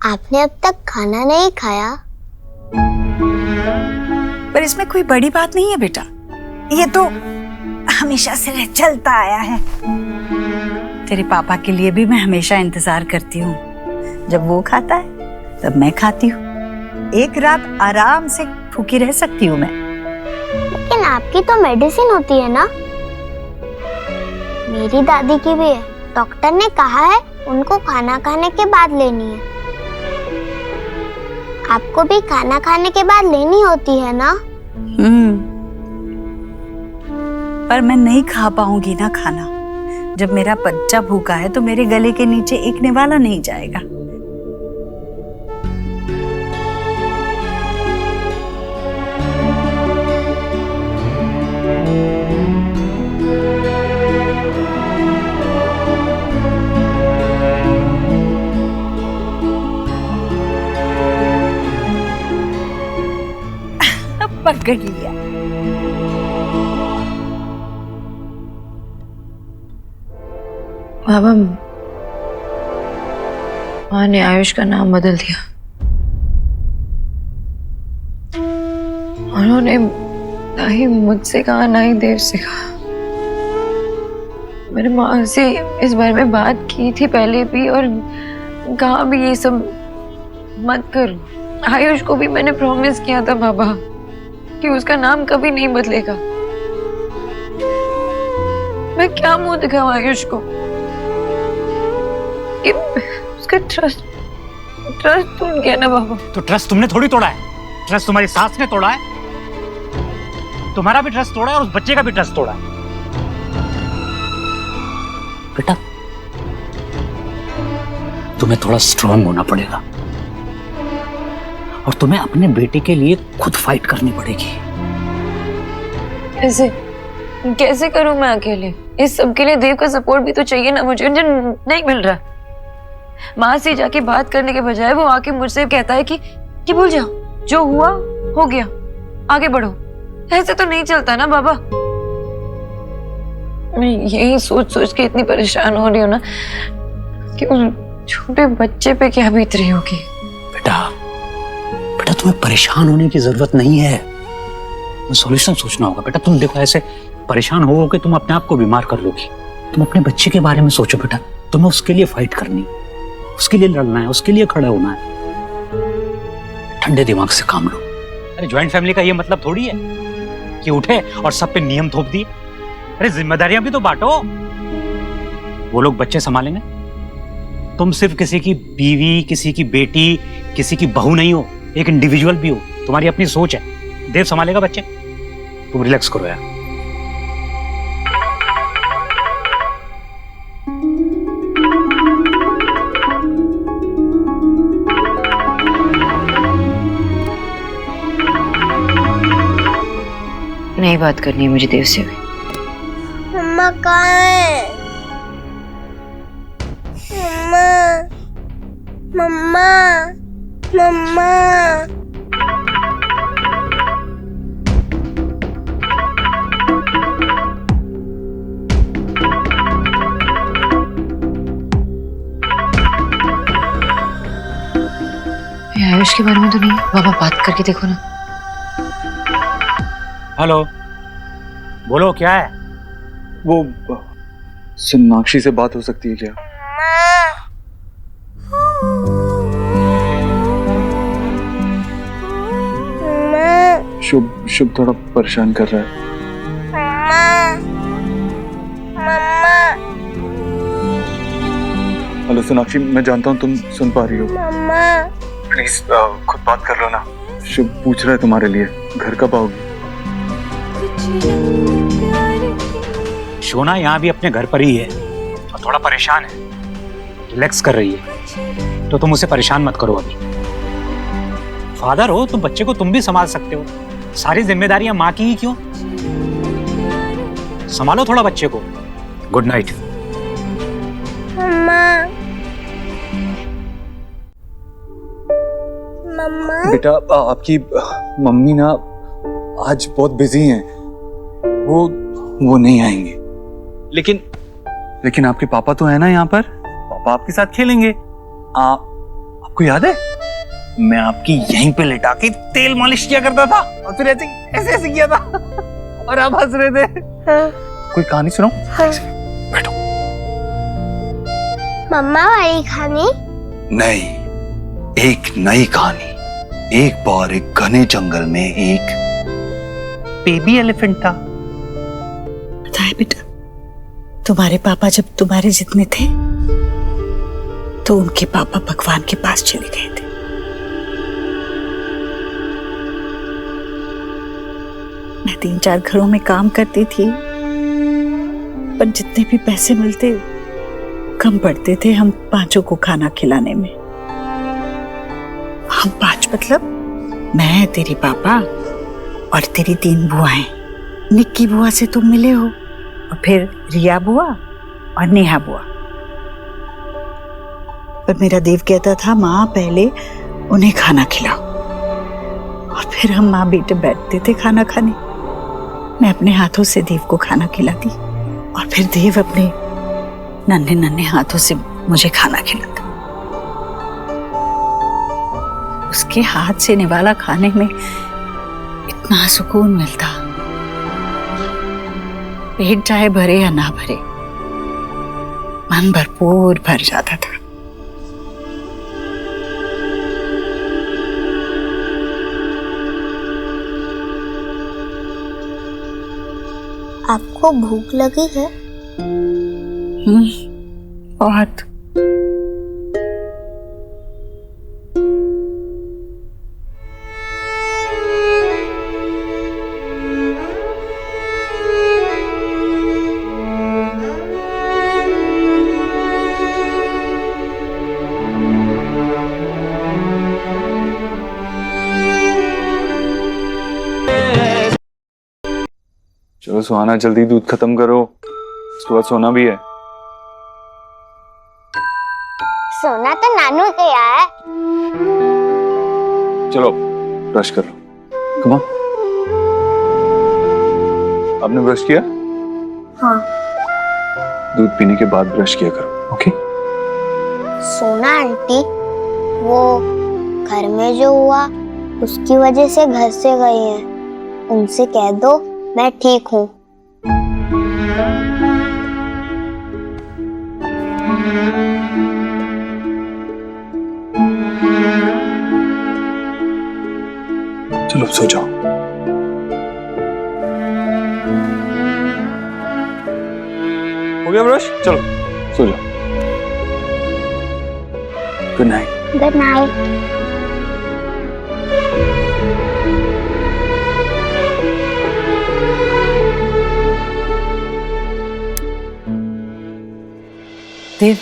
आपने अब तक खाना नहीं खाया? पर इसमें कोई बड़ी बात नहीं है बेटा, ये तो हमेशा से चलता आया है। तेरे पापा के लिए भी मैं हमेशा इंतजार करती हूँ। जब वो खाता है तब मैं खाती हूँ। एक रात आराम से भूखी रह सकती हूँ मैं। लेकिन आपकी तो मेडिसिन होती है ना? मेरी दादी की भी है। डॉक्टर ने कहा है उनको खाना खाने के बाद लेनी है। आपको भी खाना खाने के बाद लेनी होती है ना? पर मैं नहीं खा पाऊंगी ना खाना। जब मेरा बच्चा भूखा है तो मेरे गले के नीचे एक निवाला नहीं जाएगा। पकड़ लिया। बाबा, माँ ने आयुष का नाम बदल दिया। उन्होंने ना ही मुझसे कहा ना ही देव से कहा। मेरी माँ से इस बारे में बात की थी पहले भी और कहा भी ये सब मत करो। आयुष को भी मैंने प्रॉमिस किया था बाबा कि उसका नाम कभी नहीं बदलेगा। मैं क्या मुंह दिखाऊं आयुष को कि उसका ट्रस्ट टूट गया ना बाबा। तो ट्रस्ट तुमने थोड़ी तोड़ा है, ट्रस्ट तुम्हारी सास ने तोड़ा है। तुम्हारा भी ट्रस्ट तोड़ा है और उस बच्चे का भी ट्रस्ट तोड़ा है। बेटा, तुम्हें थोड़ा स्ट्रांग होना पड़ेगा और तुम्हें अपने बेटे के लिए खुद फाइट करनी पड़ेगी। कैसे करूं मैं अकेले? इस सब के लिए देव का सपोर्ट भी तो चाहिए ना मुझे, जो नहीं मिल रहा। माँ से जाके बात करने के बजाय वो आके मुझसे कहता है कि भूल जाओ, जो हुआ हो गया, आगे बढ़ो। ऐसे तो नहीं चलता ना बाबा। मैं यही सोच सोच के इतनी परेशान हो रही हूँ ना कि उस छोटे बच्चे पे क्या बीत रही होगी। बेटा, तुम्हें परेशान होने की जरूरत नहीं है, सॉल्यूशन सोचना होगा। बेटा, तुम देखो, ऐसे परेशान होगे तुम अपने आप को बीमार कर लोगी। तुम अपने बच्चे के बारे में सोचो बेटा। तुम्हें उसके लिए फाइट करनी, उसके लिए लड़ना है, उसके लिए खड़ा होना है। ठंडे दिमाग से काम लो। अरे ज्वाइंट फैमिली का ये मतलब थोड़ी है कि उठे और सब पे नियम थोप दिए। अरे जिम्मेदारियां भी तो बांटो। वो लोग बच्चे संभालेंगे, तुम सिर्फ किसी की बीवी, किसी की बेटी, किसी की बहू नहीं हो, एक इंडिविजुअल भी हो। तुम्हारी अपनी सोच है। देव संभालेगा बच्चे, तुम रिलैक्स करो यार। नहीं बात करनी है मुझे देव से भी। मम्मा कहाँ है? मम्मा, मम्मा, आयुष के बारे में तो नहीं? बाबा बात करके देखो ना। हेलो, बोलो क्या है? वो सोनाक्षी से बात हो सकती है क्या? शुभ थोड़ा परेशान कर रहा है। मम्मा, हेलो सोनाक्षी, मैं जानता हूँ तुम सुन पा रही हो। मम्मा, प्लीज खुद बात कर लो ना। शुभ पूछ रहा है तुम्हारे लिए, घर कब आओगी? शोना यहाँ भी अपने घर पर ही है और थोड़ा परेशान है, रिलैक्स कर रही है। तो तुम उसे परेशान मत करो। अभी फादर हो तुम, बच्चे को तुम भी संभाल सकते हो। सारी जिम्मेदारियां माँ की ही क्यों? संभालो थोड़ा बच्चे को। Good night. मम्मा, बेटा, आपकी मम्मी ना आज बहुत बिजी हैं, वो नहीं आएंगे। लेकिन आपके पापा तो है ना यहाँ पर, पापा आपके साथ खेलेंगे। आपको याद है मैं आपकी यहीं पे लेटा के तेल मालिश किया करता था और फिर ऐसे किया था और आप हंस रहे थे। कोई कहानी सुनाऊं? बैठो। मम्मा वाली कहानी? नहीं, एक नई कहानी। एक बार एक घने जंगल में एक बेबी एलिफेंट था। पता है बेटा, तुम्हारे पापा जब तुम्हारे जितने थे तो उनके पापा भगवान के पास चले गए थे। मैं 3-4 घरों में काम करती थी, पर जितने भी पैसे मिलते कम पड़ते थे हम 5 को खाना खिलाने में। हम 5 मतलब मैं, तेरी पापा और तेरी 3 बुआएं। निक्की बुआ से तुम मिले हो, और फिर रिया बुआ और नेहा बुआ। पर मेरा देव कहता था माँ पहले उन्हें खाना खिलाओ, और फिर हम माँ बेटे बैठते थे खाना खाने। मैं अपने हाथों से देव को खाना खिलाती, और फिर देव अपने नन्हे नन्हे हाथों से मुझे खाना खिलाता। उसके हाथ से निवाला खाने में इतना सुकून मिलता, पेट चाहे भरे या ना भरे, मन भरपूर भर जाता था। आपको भूख लगी है? बहुत। चलो सुहाना, जल्दी दूध खत्म करो, उसके बाद सोना भी है। सोना तो नानू गया है। चलो ब्रश कर लो, कम ऑन। आपने ब्रश किया? हाँ। दूध पीने के बाद ब्रश किया करो, ओके? सोना आंटी, वो घर में जो हुआ उसकी वजह से घर से गई हैं। उनसे कह दो मैं ठीक हूँ। चलो सो जाओ। हो गया ब्रश? चलो सो जाओ। Good night. Good night. Dev,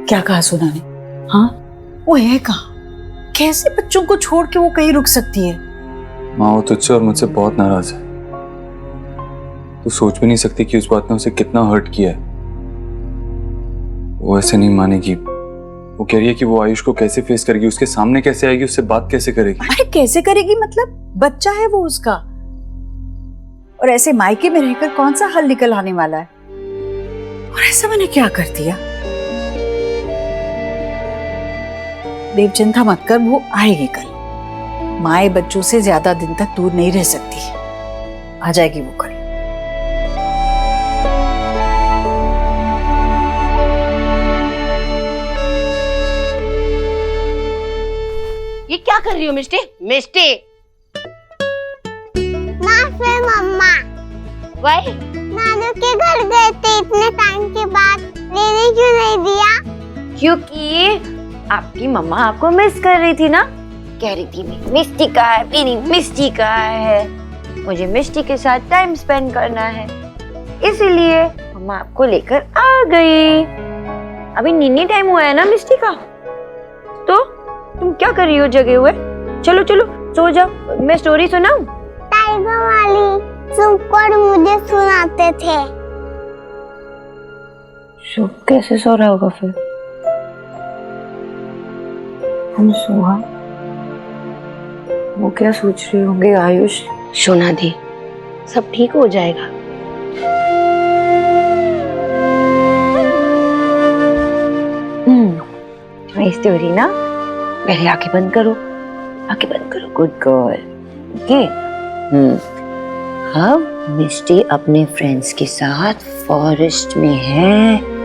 क्या कहा सोना ने? हाँ, वो है कहाँ? कैसे बच्चों को छोड़ के वो कहीं रुक सकती है? माँ वो तुझसे और मुझसे बहुत नाराज है। तू सोच भी नहीं सकती कि उस बात ने उसे कितना हर्ट किया है। वो ऐसे नहीं मानेगी। वो कह रही है कि वो आयुष को कैसे फेस करेगी, उसके सामने कैसे आएगी, उससे बात कैसे करेगी। अरे कैसे करेगी मतलब? बच्चा है वो उसका, और ऐसे मायके में रहकर कौन सा हल निकल आने वाला है? और ऐसा मैंने क्या कर दिया? देव चिंता मत कर, वो आएगी कल। माए बच्चों से ज्यादा दिन तक दूर नहीं रह सकती, आ जाएगी वो कल। ये क्या कर रही हो मिष्टी? मिष्टी, फिर मम्मा वही नानू के घर गए थे इतने टाइम के बाद, लेने क्यों नहीं दिया? क्योंकि आपकी मम्मा आपको मिस कर रही थी ना। कह रही थी मिष्टी कहाँ है, मेरी मिष्टी कहाँ है, मुझे मिष्टी के साथ टाइम स्पेंड करना है, इसीलिए मम्मा आपको लेकर आ गई। अभी नीनी टाइम हुआ है ना मिष्टी का, तो तुम क्या कर रही हो जगे हुए? चलो चलो सो जाओ, मैं स्टोरी सुनाऊं? टाइगर वाली सुपर मुझे सुनाते थे। शुभ कैसे सो रहा होगा फिर? हम सोहा, वो क्या सोच रहे होंगे आयुष? सोना दी, सब ठीक हो जाएगा। तुम्हारी स्टोरी ना, पहले आंखें बंद करो, आंखें बंद करो, गुड गर्ल। ओके। अब मिष्टी अपने फ्रेंड्स के साथ फॉरेस्ट में है।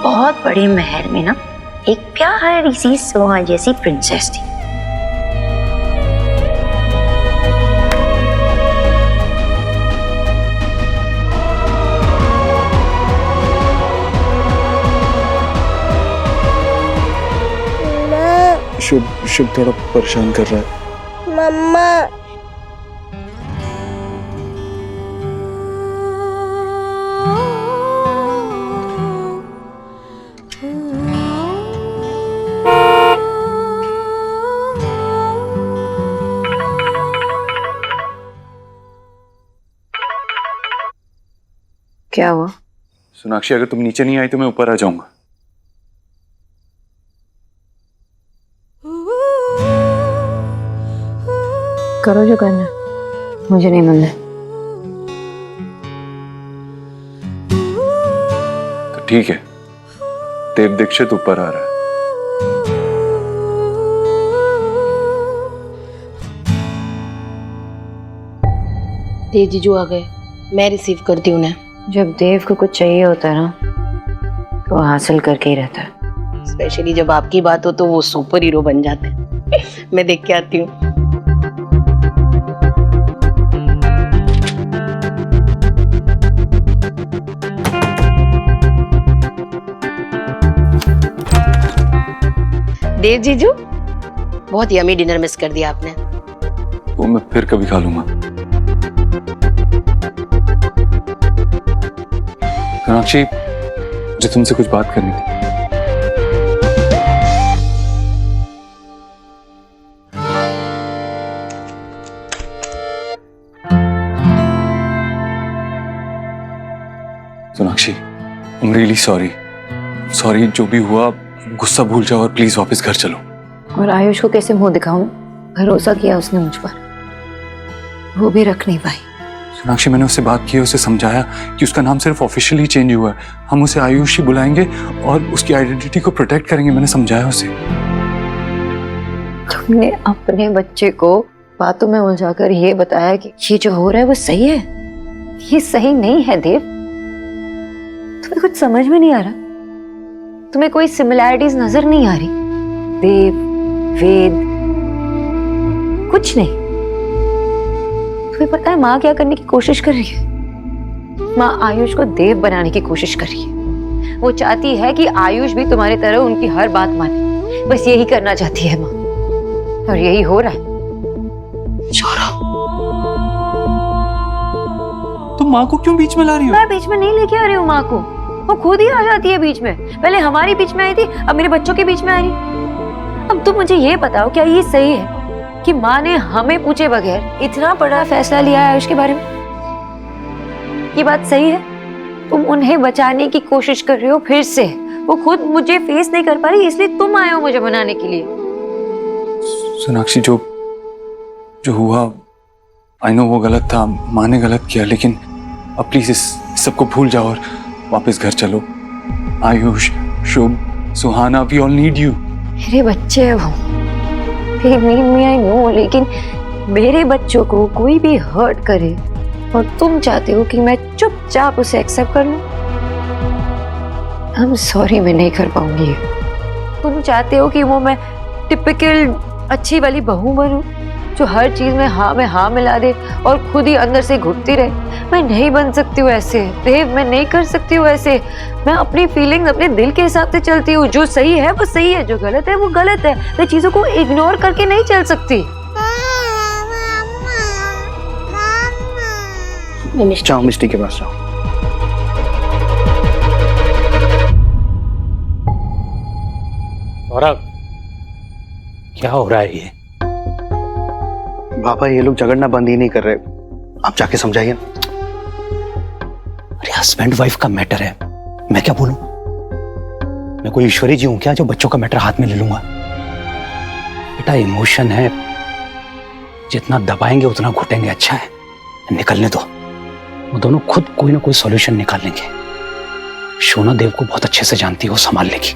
बहुत बड़े महल में ना एक प्यारी सी सोहा जैसी प्रिंसेस थी। शुभ थोड़ा परेशान कर रहा है। मम्मा क्या हुआ? सोनाक्षी, अगर तुम नीचे नहीं आई तो मैं ऊपर आ जाऊंगा। करो जो करना, मुझे नहीं मन है। तो ठीक है, देव दीक्षित ऊपर आ रहा है। देव जीजू आ गए, मैं रिसीव करती हूँ उन्हें। जब देव को कुछ चाहिए होता है ना तो वो हासिल करके ही रहता है। स्पेशली जब आपकी बात हो तो वो सुपर हीरो बन जाते हैं। मैं देख के आती हूँ। देव जीजू, बहुत यमी डिनर मिस कर दिया आपने। वो मैं फिर कभी खा लूंगा। सोनाक्षी, मुझे तुमसे कुछ बात करनी थी। Sonakshi, I am really sorry. जो भी हुआ गुस्सा भूल जाओ और प्लीज वापस घर चलो। और आयुष को कैसे मुंह दिखाऊं? भरोसा किया उसने मुझ पर, वो भी रख नहीं पाई। सोनाक्षी, मैंने उससे बात की, उसे समझाया कि उसका नाम सिर्फ ऑफिशियली चेंज हुआ है, हम उसे आयुष ही बुलाएंगे और उसकी आइडेंटिटी को प्रोटेक्ट करेंगे। मैंने समझाया उसे। तुमने अपने बच्चे को बातों में उलझाकर ये बताया कि ये जो हो रहा है वो सही है। ये सही नहीं है देव। तुम्हें कुछ समझ में नहीं आ रहा? तुम्हें कोई सिमिलैरिटीज नजर नहीं आ रही? देव, वेद, कुछ नहीं। तुम्हें पता है माँ क्या करने की कोशिश कर रही है? माँ आयुष को देव बनाने की कोशिश कर रही है। वो चाहती है कि आयुष भी तुम्हारी तरह उनकी हर बात माने। बस यही करना चाहती है माँ, और यही हो रहा है। तुम माँ को क्यों बीच में ला रही हो? मैं बीच में नहीं लेके आ रही हूँ माँ को, वो खुद ही आ जाती है बीच में। पहले हमारी बीच में आई थी, अब मेरे बच्चों के बीच में आ रही। अब तुम मुझे ये बताओ, क्या ये सही है कि माँ ने हमें पूछे बगैर इतना बड़ा फैसला लिया है आयुष के बारे में? ये बात सही है? तुम उन्हें बचाने की कोशिश कर रहे हो फिर से। वो खुद मुझे फेस नहीं कर पा रही, इसलिए तुम आए हो मुझे बनाने के लिए। सोनाक्षी, जो हुआ आई नो वो गलत था, माँ ने गलत किया, लेकिन अब प्लीज इस सबको भूल जाओ और वापस घर चलो। आयुष, शुभ, सुहाना, वी ऑल नीड यू। मेरे बच्चे हैं वो, they need me, I know, लेकिन मेरे बच्चों को कोई भी हर्ट करे और तुम चाहते हो कि मैं चुपचाप उसे एक्सेप्ट कर लूं? I'm sorry, मैं नहीं कर पाऊंगी। तुम चाहते हो कि वो मैं टिपिकल अच्छी वाली बहू बनूं जो हर चीज में हाँ मिला दे और खुद ही अंदर से घुटती रहे? मैं नहीं बन सकती हूँ ऐसे देव, मैं नहीं कर सकती हूँ ऐसे। मैं अपनी फीलिंग्स अपने दिल के हिसाब से चलती हूँ। जो सही है वो सही है, जो गलत है वो गलत है। मैं चीजों को इग्नोर करके नहीं चल सकती। जाओ मिस्टी के पास जाओ। सौरभ, क्या हो रहा है ये? पापा, ये लोग झगड़ना बंद ही नहीं कर रहे, आप जाके समझाइए ना। अरे हस्बैंड वाइफ का मैटर है, मैं क्या बोलूं? मैं कोई ईश्वरी जी हूं क्या जो बच्चों का मैटर हाथ में ले लूंगा? बेटा, इमोशन है, जितना दबाएंगे उतना घुटेंगे। अच्छा है, निकलने दो, वो दोनों खुद कोई ना कोई सॉल्यूशन निकाल लेंगे। शोना देव को बहुत अच्छे से जानती है, वो संभाल लेगी।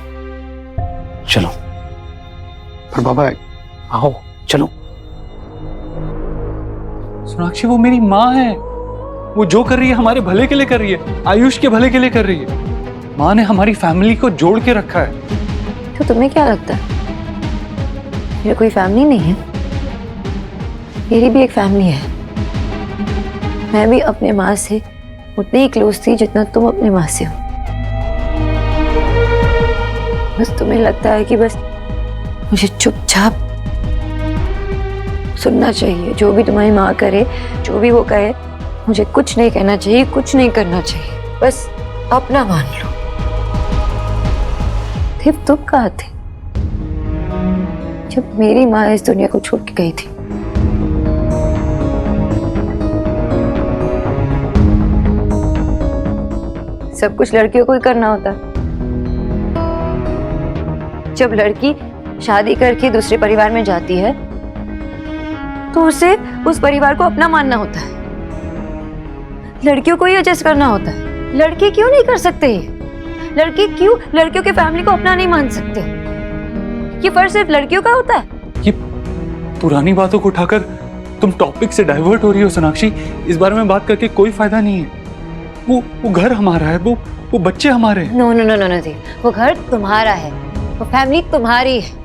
चलो। पर बाबा, आओ चलो। सोनाक्षी, वो मेरी माँ है, वो जो कर रही है हमारे भले के लिए कर रही है, आयुष के भले के लिए कर रही है। माँ ने हमारी फैमिली को जोड़ के रखा है। तो तुम्हें क्या लगता है मेरी कोई फैमिली नहीं है? मेरी भी एक फैमिली है। मैं भी अपने माँ से उतनी ही क्लोज थी जितना तुम अपने माँ से हो। बस तुम्हें लगता है कि बस मुझे चुपचाप सुनना चाहिए, जो भी तुम्हारी माँ करे, जो भी वो कहे, मुझे कुछ नहीं कहना चाहिए, कुछ नहीं करना चाहिए, बस अपना मान लो। सिर्फ तुम कहाँ थे जब मेरी माँ इस दुनिया को छोड़ के गई थी? सब कुछ लड़कियों को ही करना होता है। जब लड़की शादी करके दूसरे परिवार में जाती है तो उसे उस परिवार को अपना मानना होता है। लड़कियों को ही एडजस्ट करना होता है। लड़के क्यों नहीं कर सकते? लड़के क्यों लड़कियों के फैमिली को अपना नहीं मान सकते? ये फर्ज सिर्फ लड़कियों का होता है? ये पुरानी बातों को उठाकर तुम टॉपिक से डाइवर्ट हो रही हो सोनाक्षी। इस बारे में बात करके कोई फायदा नहीं है। वो घर हमारा है, वो बच्चे हमारे हैं। No no no no no, वो घर तुम्हारा है, वो फैमिली तुम्हारी है।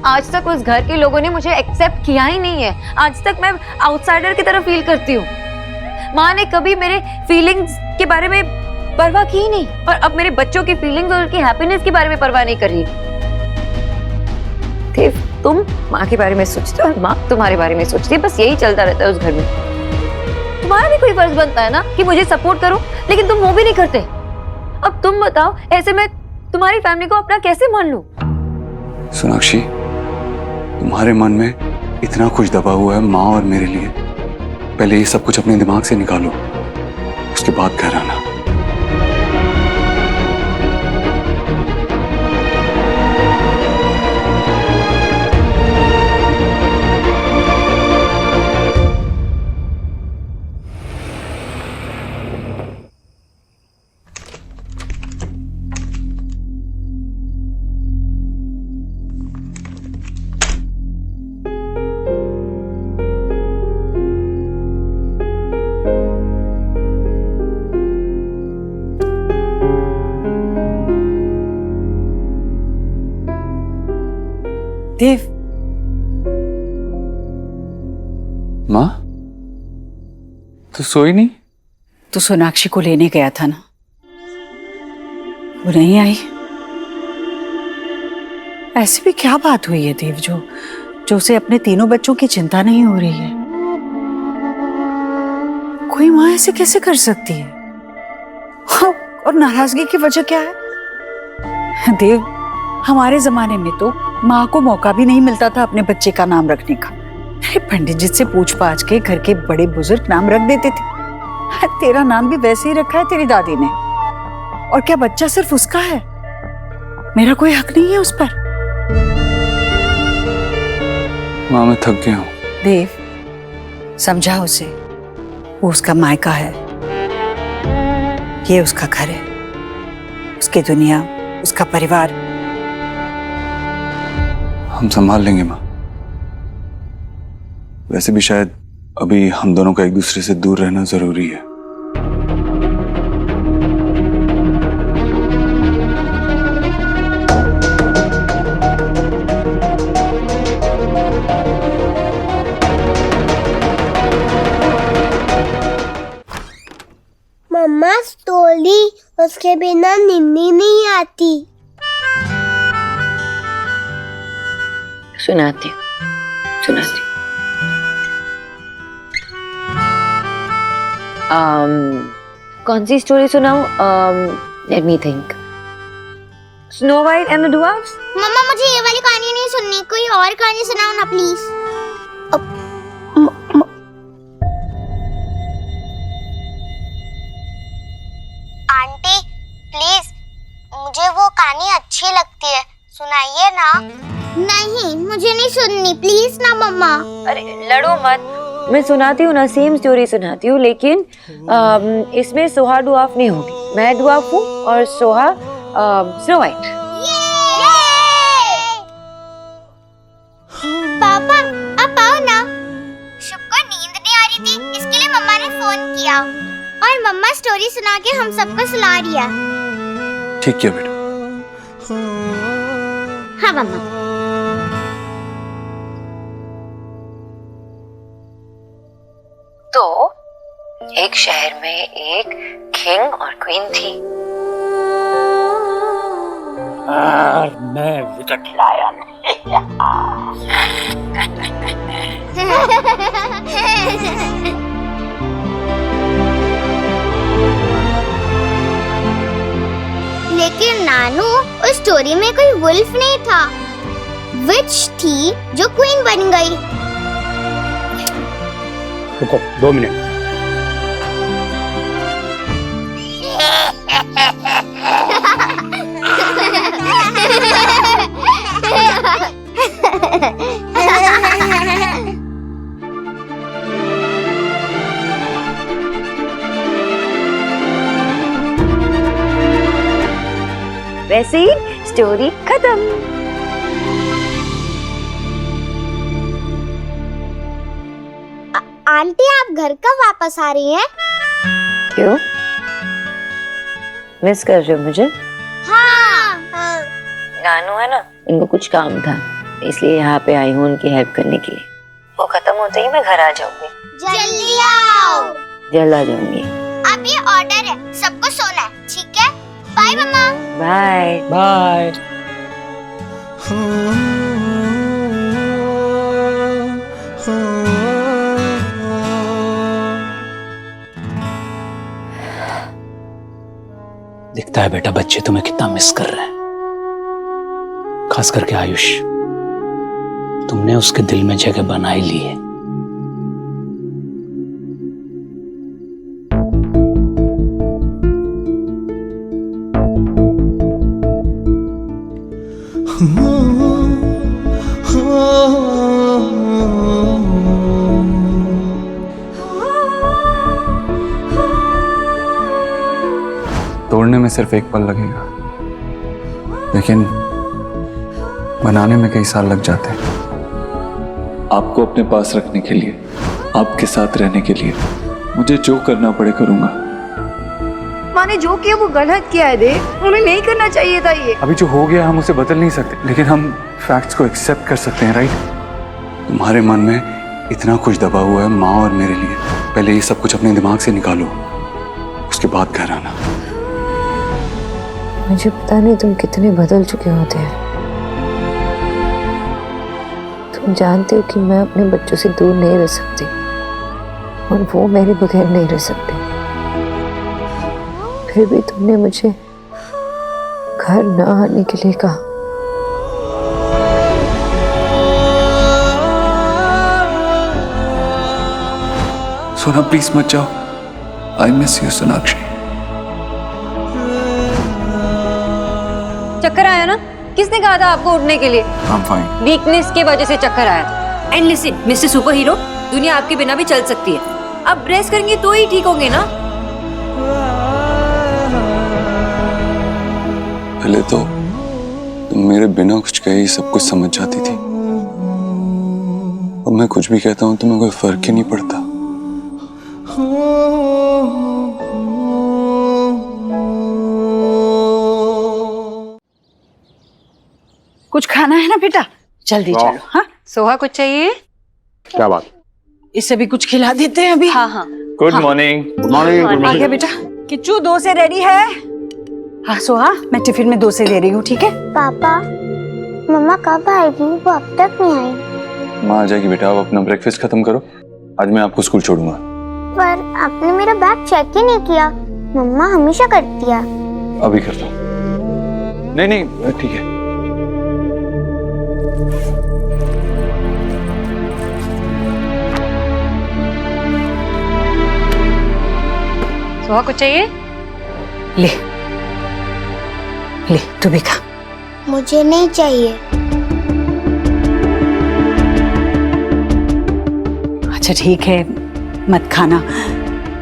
आज तक उस घर के लोगों ने मुझे एक्सेप्ट किया ही नहीं है। आज तक मैं आउटसाइडर की तरह फील करती हूँ। माँ ने कभी मेरे फीलिंग्स के बारे में परवाह की ही नहीं, और अब मेरे बच्चों की फीलिंग्स और उनकी हैप्पीनेस के बारे में परवाह नहीं कर रही। तुम माँ के बारे में सोचते हो और माँ तुम्हारे बारे में सोचती है। बस यही चलता रहता है उस घर में। तुम्हारा भी कोई फर्ज बनता है ना कि मुझे सपोर्ट करो, लेकिन तुम वो भी नहीं करते। अब तुम बताओ, ऐसे में तुम्हारी फैमिली को अपना कैसे मान लूं? सोनाक्षी, तुम्हारे मन में इतना कुछ दबा हुआ है माँ और मेरे लिए। पहले ये सब कुछ अपने दिमाग से निकालो, उसके बाद घर आना। देव, माँ तो सोई नहीं? तो सोनाक्षी को लेने गया था ना, वो नहीं आई। ऐसी भी क्या बात हुई है देव जो उसे अपने तीनों बच्चों की चिंता नहीं हो रही है? कोई माँ ऐसे कैसे कर सकती है? हाँ, और नाराजगी की वजह क्या है? देव, हमारे जमाने में तो माँ को मौका भी नहीं मिलता था अपने बच्चे का नाम रखने का। अरे पंडित जी से पूछ पाछ के घर के बड़े बुजुर्ग नाम रख देते थे। तेरा नाम भी वैसे ही रखा है तेरी दादी ने। और क्या बच्चा सिर्फ उसका है? मेरा कोई हक नहीं है उस पर? माँ मैं थक गया हूँ। देव, समझा उसे, वो उसका मायका है, ये उसका घर है, उसकी दुनिया, उसका परिवार। हम संभाल लेंगे माँ। वैसे भी शायद अभी हम दोनों का एक दूसरे से दूर रहना जरूरी है। मम्मा स्टोरी, उसके बिना नींद नहीं आती। सुनाती हूँ। कौन सी स्टोरी सुनाऊं? Let me think. Snow White and the Dwarfs. मम्मा मुझे ये वाली कहानी नहीं सुननी, कोई और कहानी सुनाओ ना प्लीज। आंटी प्लीज, मुझे वो कहानी अच्छी लगती है, सुनाइए ना। नहीं, मुझे नहीं सुननी, प्लीज ना मम्मा। अरे लड़ो मत, मैं सुनाती हूँ ना, सेम स्टोरी सुनाती हूँ, लेकिन इसमें सोहा ड्वार्फ नहीं होगी। मैं ड्वार्फ हूँ और सोहा स्नो वाइट। पापा आप आओ ना। शुभ को नींद नहीं आ रही थी, इसके लिए मम्मा ने फोन किया और मम्मा स्टोरी सुना के हम सबको सुला रही है। ठीक किया बेटा। हाँ मम्मा। तो एक शहर में एक किंग और क्वीन थी और मैं विकेट लाया लेकिन नानू, उस स्टोरी में कोई वुल्फ नहीं था, विच थी जो क्वीन बन गई। रुको 2 मिनट। वैसे ही स्टोरी खत्म। आंटी, आप घर कब वापस आ रही हैं? क्यों, मिस कर रहे हो मुझे? हाँ। नानू है ना, इनको कुछ काम था इसलिए यहाँ पे आई हूँ उनकी हेल्प करने के लिए। वो खत्म होते ही मैं घर आ जाऊंगी। जल्दी आओ। जल्द आ जाऊंगी। अब ये ऑर्डर है, सबको सोना है, ठीक है? बाय मम्मा। Bye bye. दिखता है बेटा बच्चे तुम्हें कितना मिस कर रहे हैं, खास करके आयुष। तुमने उसके दिल में जगह बना ही ली है। तोड़ने में सिर्फ एक पल लगेगा, लेकिन बनाने में कई साल लग जाते हैं। आपको अपने पास रखने के लिए, आपके साथ रहने के लिए मुझे जो करना पड़े करूंगा। माँ ने जो किया वो गलत किया है, देख, उन्हें नहीं करना चाहिए था ये। अभी जो हो गया हम उसे बदल नहीं सकते, लेकिन हम फैक्ट्स को एक्सेप्ट कर सकते हैं, राइट? तुम्हारे मन में इतना कुछ दबा हुआ है माँ और मेरे लिए। पहले ये सब कुछ अपने दिमाग से निकालो, उसके बाद घर आना। मुझे पता नहीं तुम कितने बदल चुके होते हैं। तुम जानते हो कि मैं अपने बच्चों से दूर नहीं रह सकती और वो मेरे बगैर नहीं रह सकते। फिर भी तुमने मुझे घर न आने के लिए कहा। सोना प्लीज मत जाओ, आई मिस यू सोनाक्षी। चक्कर आया ना? किसने कहा था आपको उठने के लिए? I'm fine. वीकनेस की वजह से चक्कर आया था। And listen mister super hero, दुनिया आपके बिना भी चल सकती है। अब रेस्ट करेंगे तो ही ठीक होंगे ना। पहले तो तुम मेरे बिना कुछ कहे ही सब कुछ समझ जाती थी, अब मैं कुछ भी कहता हूँ तुम्हें कोई फर्क ही नहीं पड़ता। कुछ खाना है ना बेटा? जल्दी चलो। हाँ, सोहा कुछ चाहिए? क्या बात? इसे भी कुछ खिला देते हैं अभी। हाँ हाँ। Good morning. Good morning. आ गया बेटा। किच्चू 2 से रेडी है? हाँ सोहा, मैं टिफिन में 2 से दे रही हूँ, ठीक है? पापा, मम्मा कब आएगी? वो अब तक नहीं आई। माँ आ जाएगी बेटा, आप अपना ब्रेकफास्ट खत्म करो, आज मैं आपको स्कूल छोड़ूंगा। पर आपने मेरा बैग चेक ही नहीं किया, मम्मा हमेशा करती है। अभी करता हूँ। नहीं ठीक है। सोहा कुछ चाहिए? ले तू भी खा। मुझे नहीं चाहिए। अच्छा ठीक है, मत खाना।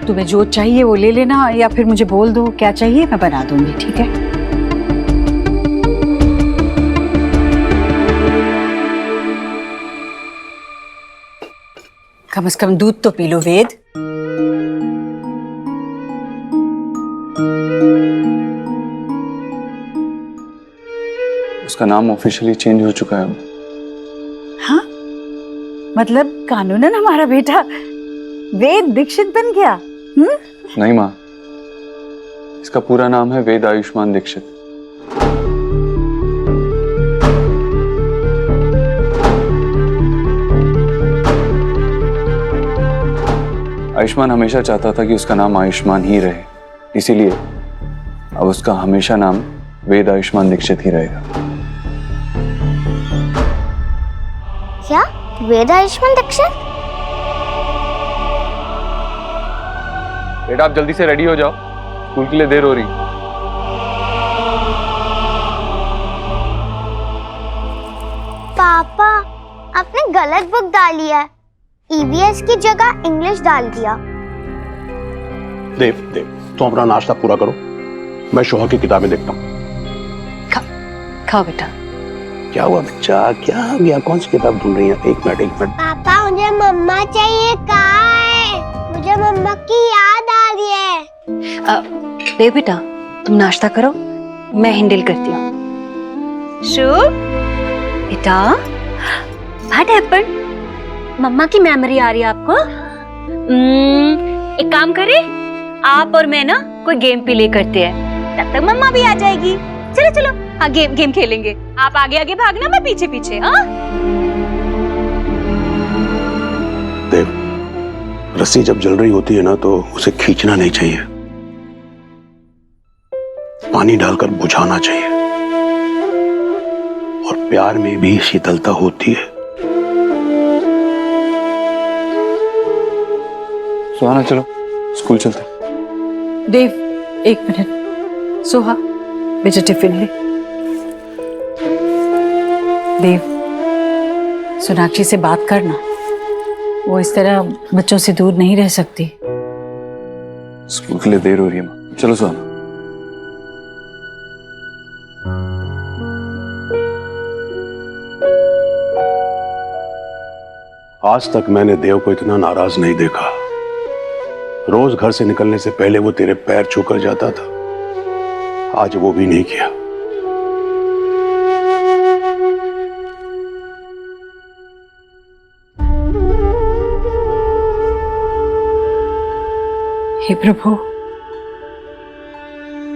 तुम्हें जो चाहिए वो ले लेना, या फिर मुझे बोल दो क्या चाहिए, मैं बना दूंगी, ठीक है? कम से कम दूध तो पी लो वेद। उसका नाम ऑफिशियली चेंज हो चुका है। हाँ, मतलब कानूनन हमारा बेटा वेद दीक्षित बन गया। नहीं माँ, इसका पूरा नाम है वेद आयुष्मान दीक्षित। आयुष्मान हमेशा चाहता था कि उसका नाम आयुष्मान ही रहे, इसीलिए अब उसका हमेशा नाम वेद आयुष्मान दीक्षित ही रहेगा। क्या वेद आयुष्मान दीक्षित? बेटा आप जल्दी से रेडी हो जाओ, स्कूल के लिए देर हो रही। पापा, आपने गलत बुक डाली है। ईवीएस की जगह इंग्लिश डाल दिया। देव, तुम अपना नाश्ता पूरा करो, मैं शोहा की किताबें देखता हूँ। खाओ बेटा। क्या हुआ बच्चा, क्या हो गया? कौन सी किताब ढूंढ रही है? एक मिनट। पापा मुझे मम्मा चाहिए। कहाँ है? मुझे मम्मा की याद आ रही है। देव बेटा, तुम नाश्ता करो, मैं हैंडल करती हूँ। शुभ बेटा, व्हाट हैपेंड? मम्मा की मेमोरी आ रही है आपको? एक काम करें, आप और मैं ना कोई गेम प्ले करते हैं, तब तक मम्मा भी आ जाएगी। चलो चलो, हाँ गेम खेलेंगे। आप आगे आगे भागना, मैं पीछे पीछे। हाँ देव, रस्सी जब जल रही होती है ना तो उसे खींचना नहीं चाहिए, पानी डालकर बुझाना चाहिए। और प्यार में भी शीतलता होती है। सुहाना चलो स्कूल चलते। देव, एक मिनट। सोहा, बेटा टिफिन ले। देव, सोनाक्षी से बात करना, वो इस तरह बच्चों से दूर नहीं रह सकती। स्कूल के लिए देर हो रही है माँ, चलो सुहाना। आज तक मैंने देव को इतना नाराज नहीं देखा। रोज घर से निकलने से पहले वो तेरे पैर छूकर जाता था, आज वो भी नहीं किया। हे प्रभु,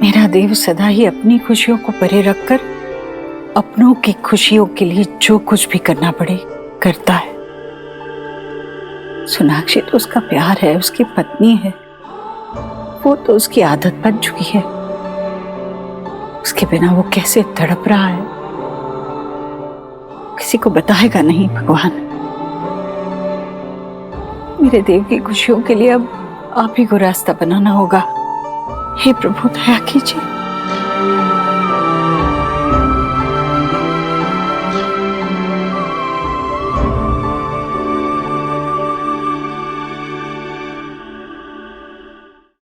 मेरा देव सदा ही अपनी खुशियों को परे रखकर अपनों की खुशियों के लिए जो कुछ भी करना पड़े करता है। सोनाक्षी तो उसका प्यार है, उसकी पत्नी है, वो तो उसकी आदत बन चुकी है। उसके बिना वो कैसे तड़प रहा है, किसी को बताएगा नहीं। भगवान, मेरे देव की खुशियों के लिए अब आप ही को रास्ता बनाना होगा। हे प्रभु, दया कीजिए।